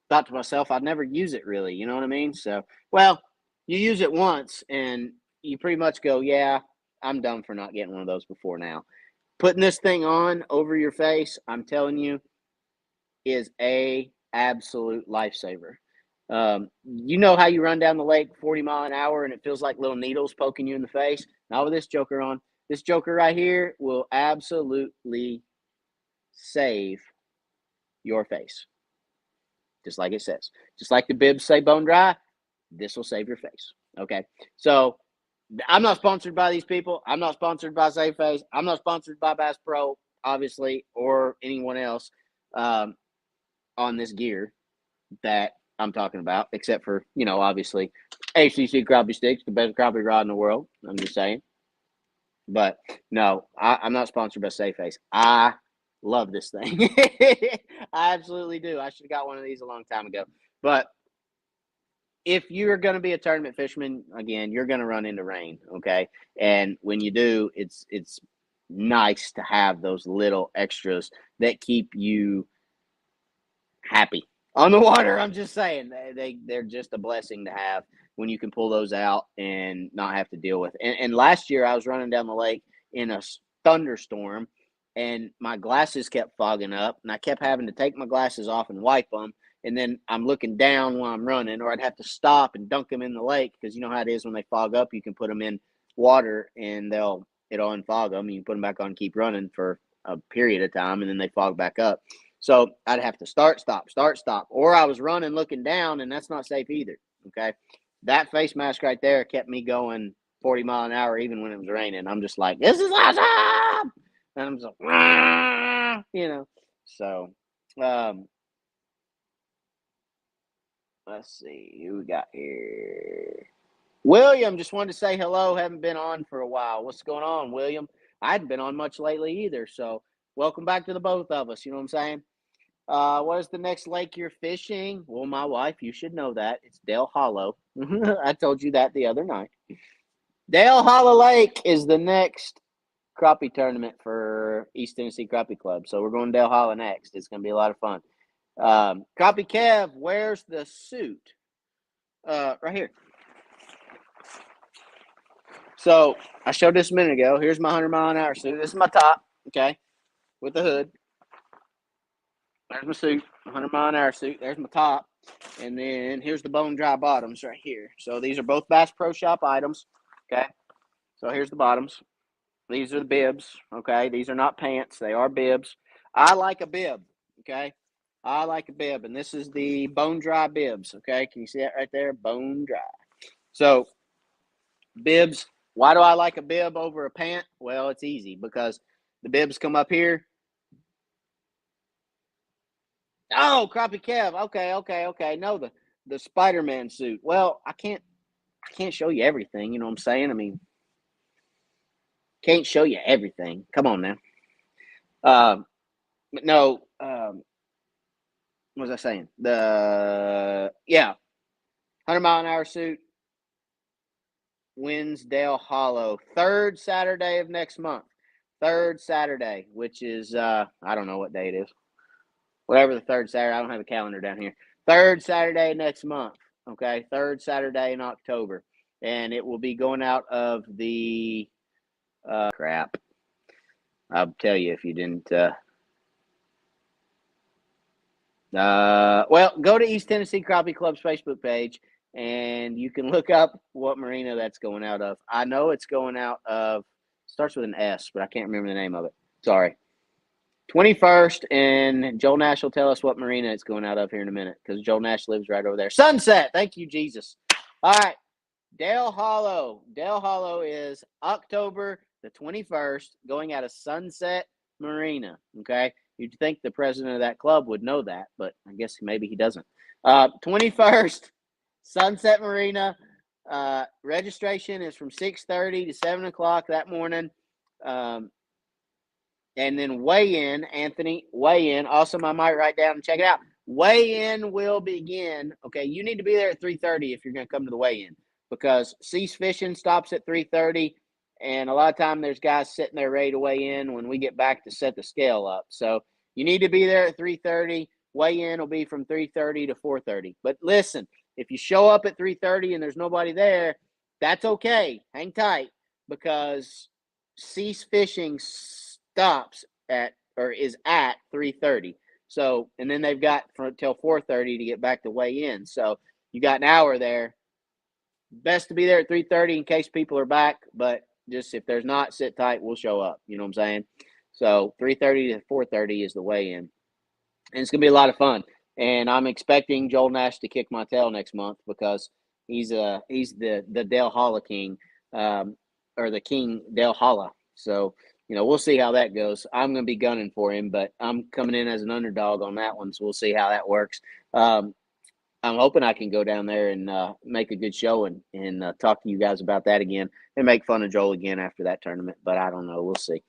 thought to myself I'd never use it really. You know what I mean? So, well, you use it once and you pretty much go, yeah, I'm dumb for not getting one of those before now. Putting this thing on over your face, I'm telling you, is a absolute lifesaver. You know how you run down the lake 40 mile an hour and it feels like little needles poking you in the face? Not with this joker on. This joker right here will absolutely save your face. Just like it says. Just like the bibs say bone dry, this will save your face. Okay? So I'm not sponsored by these people. I'm not sponsored by Safe Face. I'm not sponsored by Bass Pro, obviously, or anyone else on this gear that I'm talking about, except for, obviously, HCC crappie sticks, the best crappie rod in the world. I'm just saying. But no, I'm not sponsored by Safe Face. I love this thing. I absolutely do. I should have got one of these a long time ago. But if you're going to be a tournament fisherman, again, you're going to run into rain, okay? And when you do, it's nice to have those little extras that keep you happy on the water. I'm just saying, they're just a blessing to have when you can pull those out and not have to deal with. And last year I was running down the lake in a thunderstorm, and my glasses kept fogging up, and I kept having to take my glasses off and wipe them. And then I'm looking down while I'm running, or I'd have to stop and dunk them in the lake, because you know how it is when they fog up. You can put them in water and it'll unfog them. You can put them back on and keep running for a period of time, and then they fog back up. So I'd have to start, stop, or I was running looking down, and that's not safe either. Okay, that face mask right there kept me going 40 mile an hour even when it was raining. I'm just like, this is awesome, and I'm just like, So, let's see who we got here. William, just wanted to say hello. Haven't been on for a while. What's going on, William? I hadn't been on much lately either. So welcome back to the both of us. You know what I'm saying? What is the next lake you're fishing? Well, my wife, you should know that. It's Dale Hollow. I told you that the other night. Dale Hollow Lake is the next crappie tournament for East Tennessee Crappie Club. So we're going to Dale Hollow next. It's going to be a lot of fun. Croppie Kev, where's the suit? Right here. So I showed this a minute ago. Here's my 100 mile an hour suit. This is my top, okay, with the hood. There's my suit, 100 mile an hour suit. There's my top. And then here's the bone dry bottoms right here. So these are both Bass Pro Shop items, okay? So here's the bottoms. These are the bibs, okay? These are not pants. They are bibs. I like a bib, okay? I like a bib. And this is the bone dry bibs, okay? Can you see that right there? Bone dry. So bibs, why do I like a bib over a pant? Well, it's easy because the bibs come up here. Oh, Croppie Kev. Okay. No, the Spider-Man suit. Well, I can't show you everything. You know what I'm saying? I mean, can't show you everything. Come on now. But no. What was I saying? 100 mile an hour suit. Winsdale Hollow. 3rd Saturday of next month. 3rd Saturday, which is I don't know what day it is. Whatever the 3rd Saturday. I don't have a calendar down here. 3rd Saturday next month. Okay, 3rd Saturday in October. And it will be going out of the crap. I'll tell you if you didn't. Well, go to East Tennessee Crappie Club's Facebook page, and you can look up what marina that's going out of. I know it's going out of, starts with an S, but I can't remember the name of it. Sorry. 21st, and Joel Nash will tell us what marina it's going out of here in a minute, because Joel Nash lives right over there. Sunset. Thank you, Jesus. All right. Dale Hollow. Dale Hollow is October the 21st, going out of Sunset Marina. Okay. You'd think the president of that club would know that, but I guess maybe he doesn't. 21st, Sunset Marina. Registration is from 6:30 to 7 o'clock that morning. And then weigh-in, Anthony, weigh-in. Also, I might write down and check it out. Weigh-in will begin. Okay, you need to be there at 3:30 if you're going to come to the weigh-in, because Cease Fishing stops at 3:30, and a lot of time there's guys sitting there ready to weigh in when we get back to set the scale up. So you need to be there at 3:30. Weigh-in will be from 3:30 to 4:30. But listen, if you show up at 3:30 and there's nobody there, that's okay. Hang tight, because Cease Fishing stops at, or is at 3:30. So, and then they've got till 4:30 to get back to weigh in. So you got an hour there. Best to be there at 3:30 in case people are back, but just if there's not, sit tight, we'll show up. You know what I'm saying? So 3:30 to 4:30 is the weigh in. And it's gonna be a lot of fun. And I'm expecting Joel Nash to kick my tail next month, because he's the Dale Hollow King. or the King Del Holla. So, we'll see how that goes. I'm going to be gunning for him, but I'm coming in as an underdog on that one. So we'll see how that works. I'm hoping I can go down there and make a good show and talk to you guys about that again and make fun of Joel again after that tournament. But I don't know. We'll see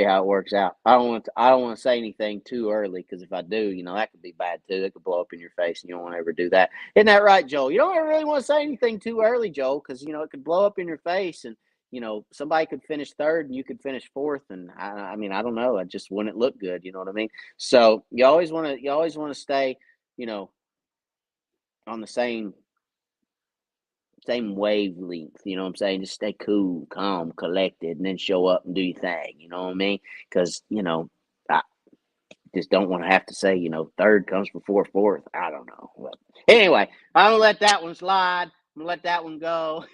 how it works out. I don't want to say anything too early, because if I do, that could be bad too. It could blow up in your face, and you don't want to ever do that. Isn't that right, Joel? You don't really want to say anything too early, Joel, because it could blow up in your face, and somebody could finish third and you could finish fourth, and I mean, I don't know. It just wouldn't look good. You know what I mean? So you always want to stay, on the same wavelength, you know what I'm saying? Just stay cool, calm, collected, and then show up and do your thing, you know what I mean? Because, I just don't want to have to say, third comes before fourth. I don't know. But anyway, I'm going to let that one slide. I'm going to let that one go.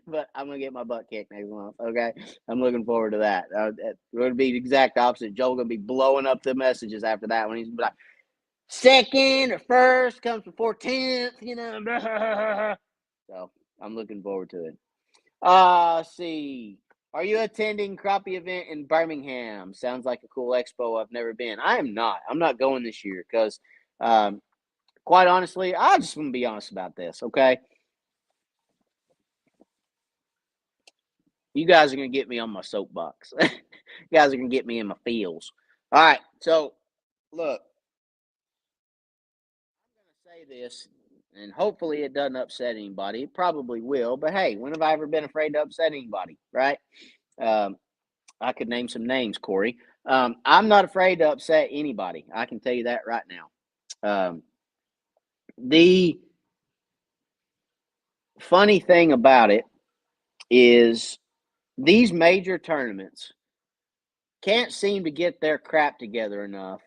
But I'm going to get my butt kicked next month, okay? I'm looking forward to that. We're going to be the exact opposite. Joel's going to be blowing up the messages after that one. He's going to be like, second or first comes before 10th, So I'm looking forward to it. Let's see. Are you attending Croppie event in Birmingham? Sounds like a cool expo. I've never been. I am not. I'm not going this year because, quite honestly, I just want to be honest about this, okay? You guys are going to get me on my soapbox. You guys are going to get me in my feels. All right. So, look. Say this, and hopefully it doesn't upset anybody. It probably will, but hey, when have I ever been afraid to upset anybody, right? I could name some names, Corey. I'm not afraid to upset anybody. I can tell you that right now. The funny thing about it is these major tournaments can't seem to get their crap together enough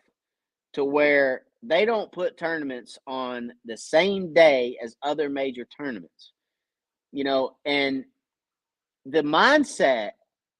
to where they don't put tournaments on the same day as other major tournaments. And the mindset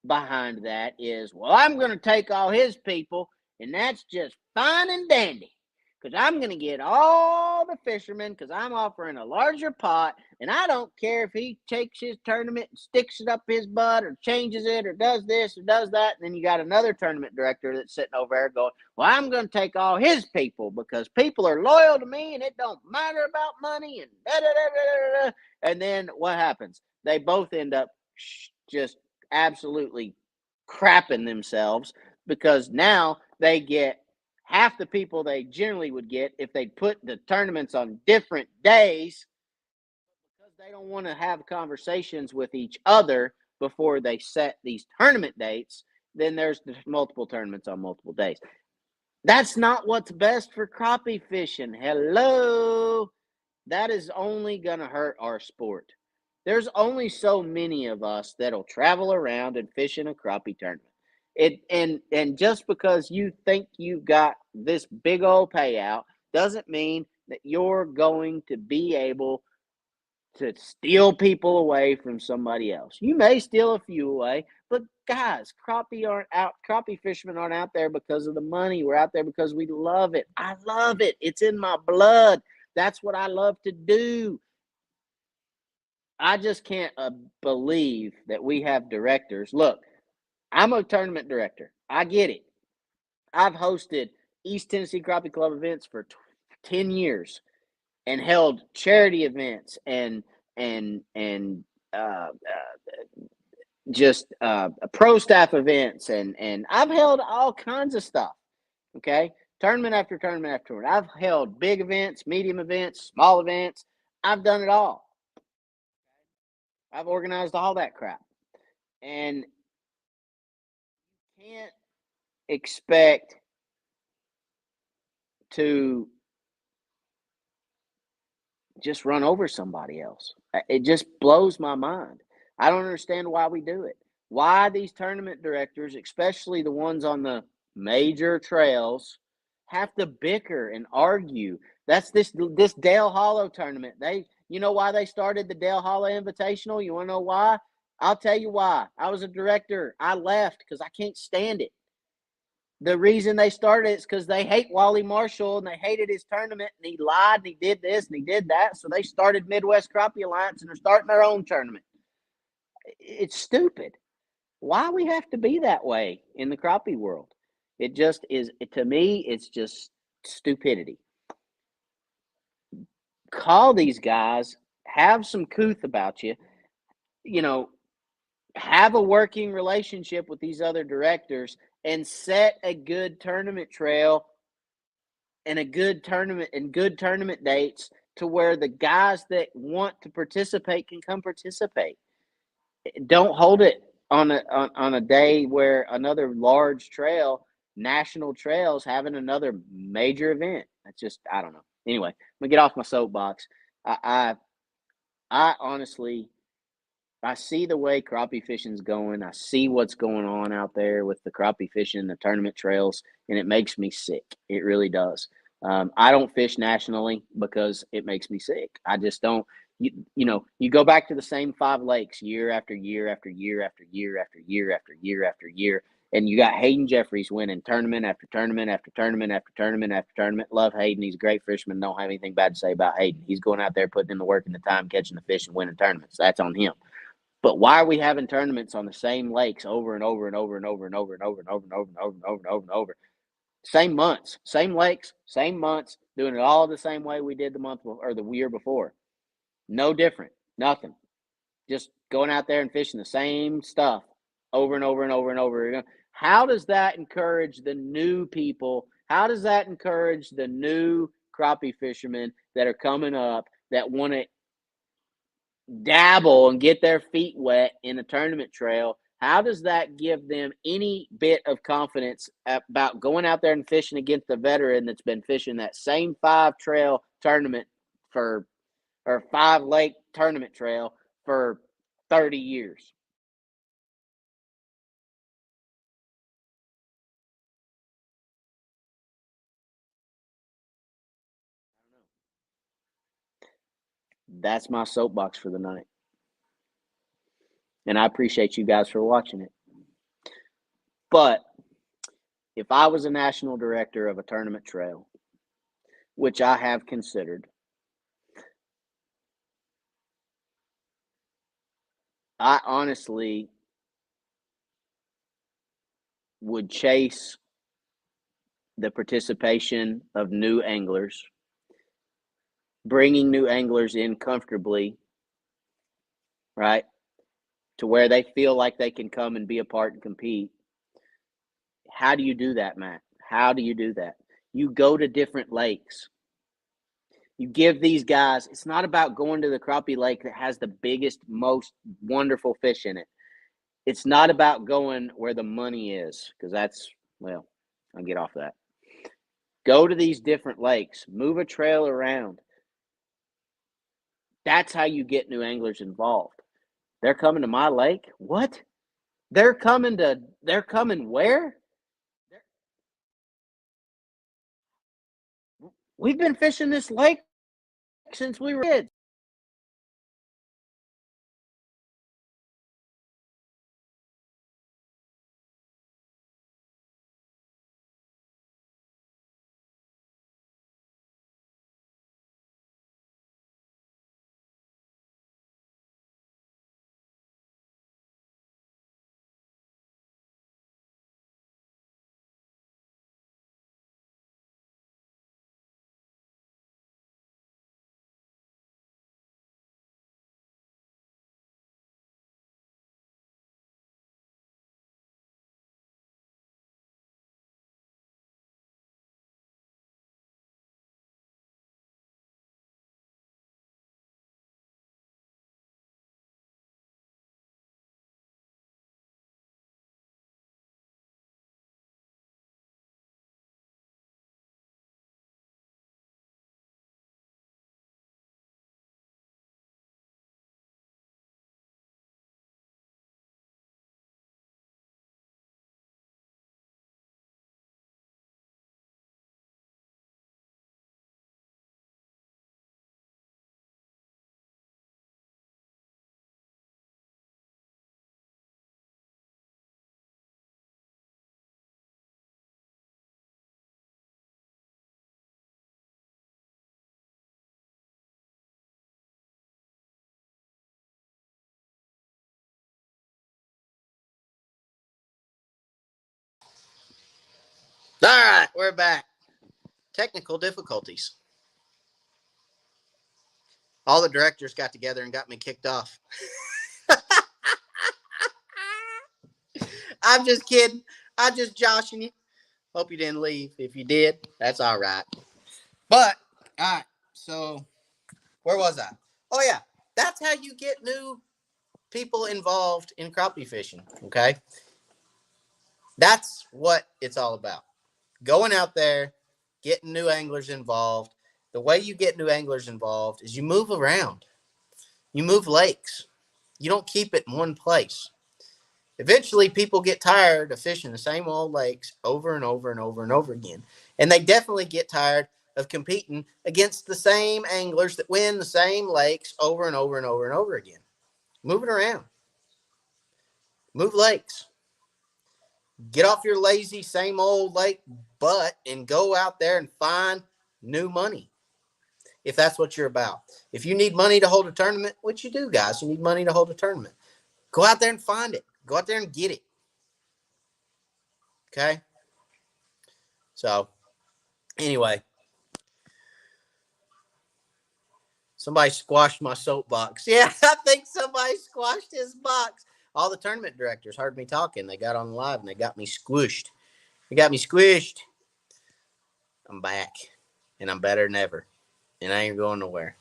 behind that is, well, I'm going to take all his people, and that's just fine and dandy, because I'm going to get all the fishermen, because I'm offering a larger pot, and I don't care if he takes his tournament and sticks it up his butt or changes it or does this or does that. And then you got another tournament director that's sitting over there going, well, I'm going to take all his people because people are loyal to me and it don't matter about money and da-da-da-da-da-da. And then what happens? They both end up just absolutely crapping themselves, because now they get half the people they generally would get if they put the tournaments on different days, because they don't want to have conversations with each other before they set these tournament dates. Then there's multiple tournaments on multiple days. That's not what's best for crappie fishing. Hello. That is only going to hurt our sport. There's only so many of us that'll travel around and fish in a crappie tournament. And just because you think you've got this big old payout doesn't mean that you're going to be able to steal people away from somebody else. You may steal a few away, but guys, crappie fishermen aren't out there because of the money. We're out there because we love it. I love it. It's in my blood. That's what I love to do. I just can't believe that we have directors. Look, I'm a tournament director. I get it. I've hosted East Tennessee Crappie Club events for 10 years and held charity events and just pro staff events, and I've held all kinds of stuff. Okay, tournament after tournament after tournament. I've held big events, medium events, small events. I've done it all. I've organized all that crap, and you can't expect to just run over somebody else. It just blows my mind. I don't understand why we do it. Why these tournament directors, especially the ones on the major trails, have to bicker and argue. That's this Dale Hollow tournament. You know why they started the Dale Hollow Invitational? You want to know why? I'll tell you why. I was a director. I left because I can't stand it. The reason they started it is because they hate Wally Marshall and they hated his tournament, and he lied and he did this and he did that. So they started Midwest Crappie Alliance and they're starting their own tournament. It's stupid. Why we have to be that way in the crappie world? It just is. To me, it's just stupidity. Call these guys, have some couth about you, you know, have a working relationship with these other directors and set a good tournament trail and a good tournament dates to where the guys that want to participate can come participate. Don't hold it on a day where another large trail, national trails, having another major event. That's just, I don't know. Anyway, I'm gonna get off my soapbox. I I honestly, I see the way crappie fishing's going. I see what's going on out there with the crappie fishing, the tournament trails, and it makes me sick. It really does. I don't fish nationally because it makes me sick. I just don't. You go back to the same 5 lakes year after year after year after year after year after year after year, and you got Hayden Jeffries winning tournament after tournament after tournament after tournament after tournament. Love Hayden. He's a great fisherman. Don't have anything bad to say about Hayden. He's going out there putting in the work and the time, catching the fish and winning tournaments. That's on him. But why are we having tournaments on the same lakes over and over and over and over and over and over and over and over and over and over and over and over? Same months, same lakes, same months, doing it all the same way we did the month or the year before. No different, nothing. Just going out there and fishing the same stuff over and over and over and over again. How does that encourage the new people? How does that encourage the new crappie fishermen that are coming up that want to dabble and get their feet wet in a tournament trail? How does that give them any bit of confidence about going out there and fishing against the veteran that's been fishing that same 5 trail tournament for, or 5 lake tournament trail for 30 years? That's my soapbox for the night. And I appreciate you guys for watching it. But if I was a national director of a tournament trail, which I have considered, I honestly would chase the participation of new anglers, bringing new anglers in comfortably, right, to where they feel like they can come and be a part and compete. How do you do that, Matt? How do you do that? You go to different lakes. You give these guys, it's not about going to the crappie lake that has the biggest, most wonderful fish in it. It's not about going where the money is, because that's, well, I'll get off that. Go to these different lakes, move a trail around. That's how you get new anglers involved. They're coming to my lake? What? They're coming where? We've been fishing this lake since we were kids. All right, we're back. Technical difficulties. All the directors got together and got me kicked off. I'm just kidding. I'm just joshing you. Hope you didn't leave. If you did, that's all right. But, all right, so where was I? Oh, yeah, that's how you get new people involved in crappie fishing, okay? That's what it's all about. Going out there, getting new anglers involved. The way you get new anglers involved is you move around. You move lakes. You don't keep it in one place. Eventually, people get tired of fishing the same old lakes over and over and over and over again. And they definitely get tired of competing against the same anglers that win the same lakes over and over and over and over again. Move it around. Move lakes. Get off your lazy, same old lake butt and go out there and find new money. If that's what you're about. If you need money to hold a tournament, which you do, guys, you need money to hold a tournament. Go out there and find it. Go out there and get it. Okay? So, anyway. Somebody squashed my soapbox. Yeah, I think somebody squashed his box. All the tournament directors heard me talking. They got on live and they got me squished. They got me squished. I'm back. And I'm better than ever. And I ain't going nowhere.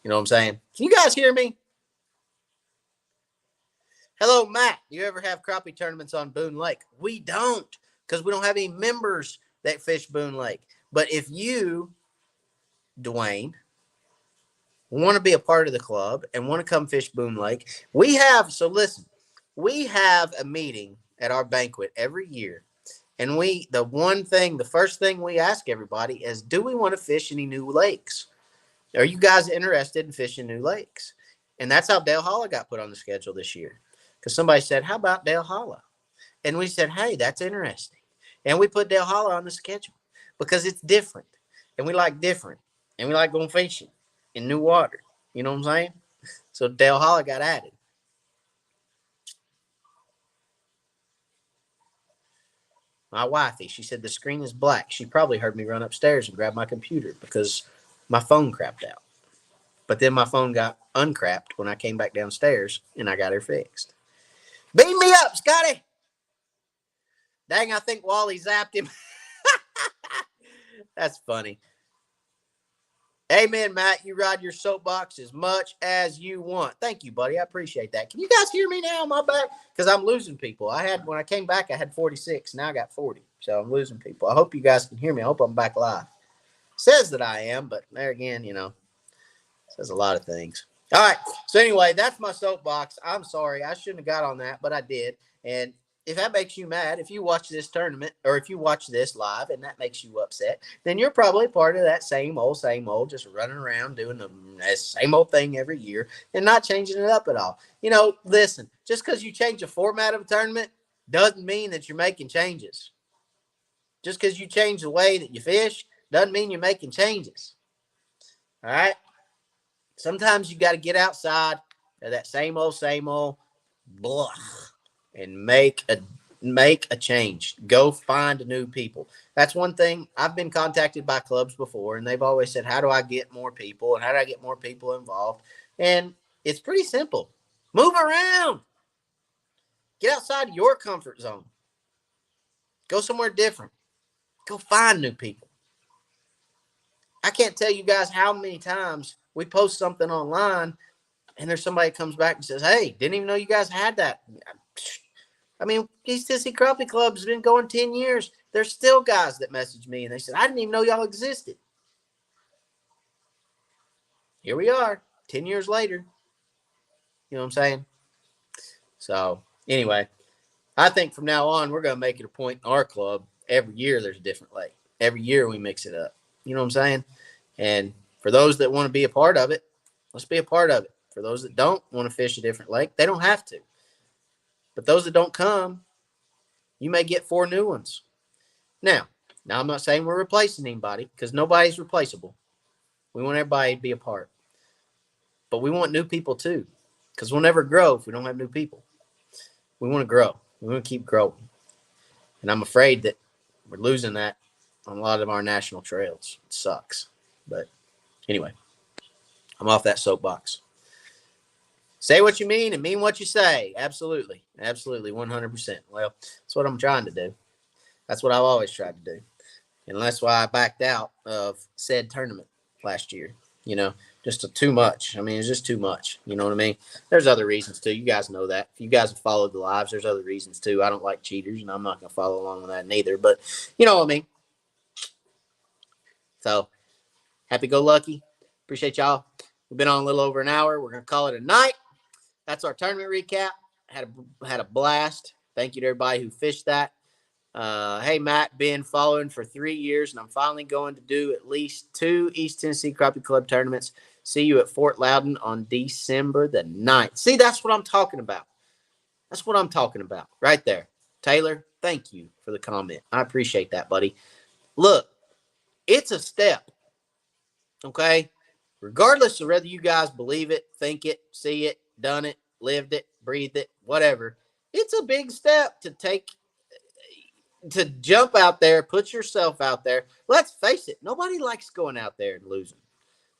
You know what I'm saying? Can you guys hear me? Hello, Matt. Do you ever have crappie tournaments on Boone Lake? We don't, because we don't have any members that fish Boone Lake. But if you, Dwayne, want to be a part of the club and want to come fish Boone Lake, we have a meeting at our banquet every year. And the first thing we ask everybody is, do we want to fish any new lakes? Are you guys interested in fishing new lakes? And that's how Dale Hollow got put on the schedule this year. Because somebody said, how about Dale Hollow? And we said, hey, that's interesting. And we put Dale Hollow on the schedule because it's different. And we like different. And we like going fishing in new water. You know what I'm saying? So Dale Hollow got added. My wifey, she said the screen is black. She probably heard me run upstairs and grab my computer because my phone crapped out. But then my phone got uncrapped when I came back downstairs and I got her fixed. Beam me up, Scotty. Dang, I think Wally zapped him. That's funny. Amen, Matt. You ride your soapbox as much as you want. Thank you, buddy. I appreciate that. Can you guys hear me now? My back? Because I'm losing people. When I came back, I had 46. Now I got 40. So I'm losing people. I hope you guys can hear me. I hope I'm back live. Says that I am, but there again, says a lot of things. All right. So anyway, that's my soapbox. I'm sorry. I shouldn't have got on that, but I did. And if that makes you mad, if you watch this tournament or if you watch this live and that makes you upset, then you're probably part of that same old, just running around doing the same old thing every year and not changing it up at all. Listen, just because you change the format of a tournament doesn't mean that you're making changes. Just because you change the way that you fish doesn't mean you're making changes. All right? Sometimes you got to get outside of that same old, blah, and make a change. Go find new people. That's one thing. I've been contacted by clubs before, and they've always said, how do I get more people, and how do I get more people involved? And it's pretty simple. Move around. Get outside your comfort zone. Go somewhere different. Go find new people. I can't tell you guys how many times we post something online and there's somebody that comes back and says, hey, didn't even know you guys had that. I mean, East Tennessee Crappie Club's been going 10 years. There's still guys that message me and they said, I didn't even know y'all existed. Here we are, 10 years later. You know what I'm saying? So, anyway, I think from now on, we're going to make it a point in our club. Every year there's a different lake. Every year we mix it up. You know what I'm saying? And for those that want to be a part of it, let's be a part of it. For those that don't want to fish a different lake, they don't have to. But those that don't come, you may get 4 new ones. Now I'm not saying we're replacing anybody because nobody's replaceable. We want everybody to be a part. But we want new people too because we'll never grow if we don't have new people. We want to grow. We want to keep growing. And I'm afraid that We're losing that on a lot of our national trails. It sucks. But anyway, I'm off that soapbox. Say what you mean and mean what you say. Absolutely. Absolutely. 100%. Well, that's what I'm trying to do. That's what I've always tried to do. And that's why I backed out of said tournament last year. Just too much. I mean, it's just too much. You know what I mean? There's other reasons too. You guys know that. If you guys have followed the lives, there's other reasons too. I don't like cheaters, and I'm not going to follow along with that neither. But you know what I mean? So, happy-go-lucky. Appreciate y'all. We've been on a little over an hour. We're going to call it a night. That's our tournament recap. Had a blast. Thank you to everybody who fished that. Hey, Matt, been following for 3 years, and I'm finally going to do at least 2 East Tennessee Crappie Club tournaments. See you at Fort Loudon on December the 9th. See, that's what I'm talking about. That's what I'm talking about right there. Taylor, thank you for the comment. I appreciate that, buddy. Look, it's a step, okay? Regardless of whether you guys believe it, think it, see it, done it, lived it, breathed it, whatever, it's a big step to jump out there, put yourself out there. Let's face it, nobody likes going out there and losing.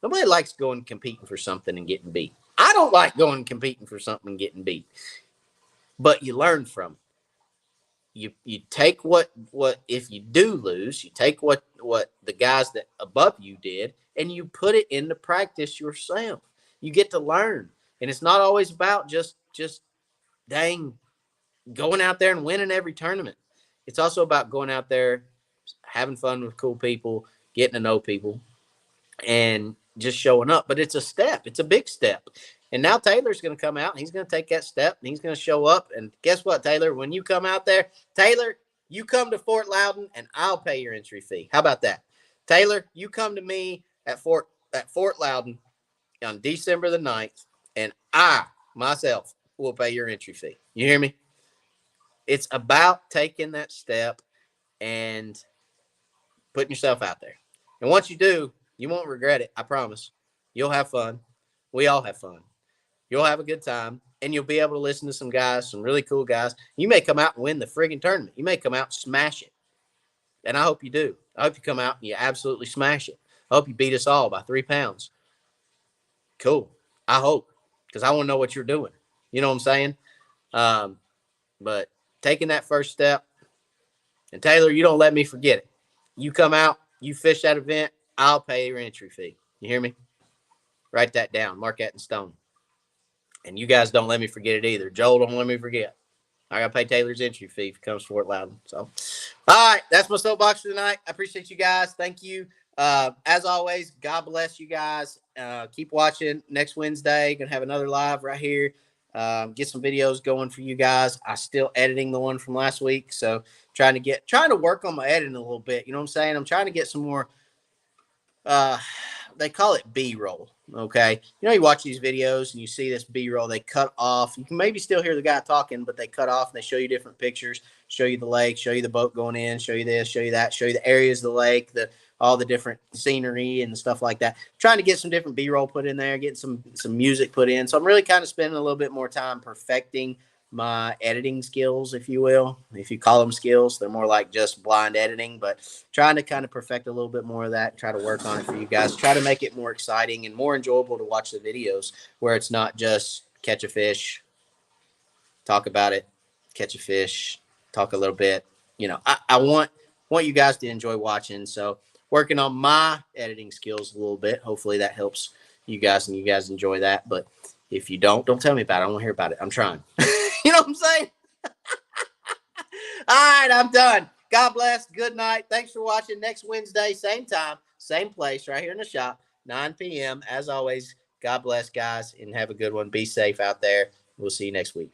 Nobody likes going and competing for something and getting beat. I don't like going and competing for something and getting beat. But you learn from it. You take what if you do lose, you take what the guys that above you did and you put it into practice yourself. You get to learn. And it's not always about just dang going out there and winning every tournament. It's also about going out there, having fun with cool people, getting to know people, and just showing up. But it's a step. It's a big step. And now Taylor's going to come out, and he's going to take that step, and he's going to show up. And guess what, Taylor? When you come out there, Taylor, you come to Fort Loudon, and I'll pay your entry fee. How about that? Taylor, you come to me at Fort Loudon on December the 9th, and I, myself, will pay your entry fee. You hear me? It's about taking that step and putting yourself out there. And once you do, you won't regret it. I promise. You'll have fun. We all have fun. You'll have a good time, and you'll be able to listen to some guys, some really cool guys. You may come out and win the friggin' tournament. You may come out and smash it. And I hope you do. I hope you come out and you absolutely smash it. I hope you beat us all by 3 pounds. Cool. I hope, because I want to know what you're doing. You know what I'm saying? But taking that first step, and Taylor, you don't let me forget it. You come out, you fish that event, I'll pay your entry fee. You hear me? Write that down. Mark that in stone. And you guys don't let me forget it either. Joel, don't let me forget. I got to pay Taylor's entry fee if he comes to Fort Loudon. So, all right. That's my soapbox for tonight. I appreciate you guys. Thank you. As always, God bless you guys. Keep watching. Next Wednesday, going to have another live right here. Get some videos going for you guys. I still editing the one from last week. So trying to work on my editing a little bit. You know what I'm saying? I'm trying to get some more, they call it B-roll. Okay. You watch these videos and you see this B-roll, they cut off. You can maybe still hear the guy talking, but they cut off and they show you different pictures, show you the lake, show you the boat going in, show you this, show you that, show you the areas of the lake, all the different scenery and stuff like that. Trying to get some different B-roll put in there, getting some music put in. So I'm really kind of spending a little bit more time perfecting my editing skills, if you will. If you call them skills, they're more like just blind editing, but trying to kind of perfect a little bit more of that, try to work on it for you guys, try to make it more exciting and more enjoyable to watch the videos, where it's not just catch a fish, talk about it, catch a fish, talk a little bit. I want you guys to enjoy watching. So working on my editing skills a little bit. Hopefully that helps you guys and you guys enjoy that. But if you don't tell me about it. I don't want to hear about it. I'm trying. You know what I'm saying? All right, I'm done. God bless. Good night. Thanks for watching. Next Wednesday, same time, same place, right here in the shop, 9 p.m. As always, God bless, guys, and have a good one. Be safe out there. We'll see you next week.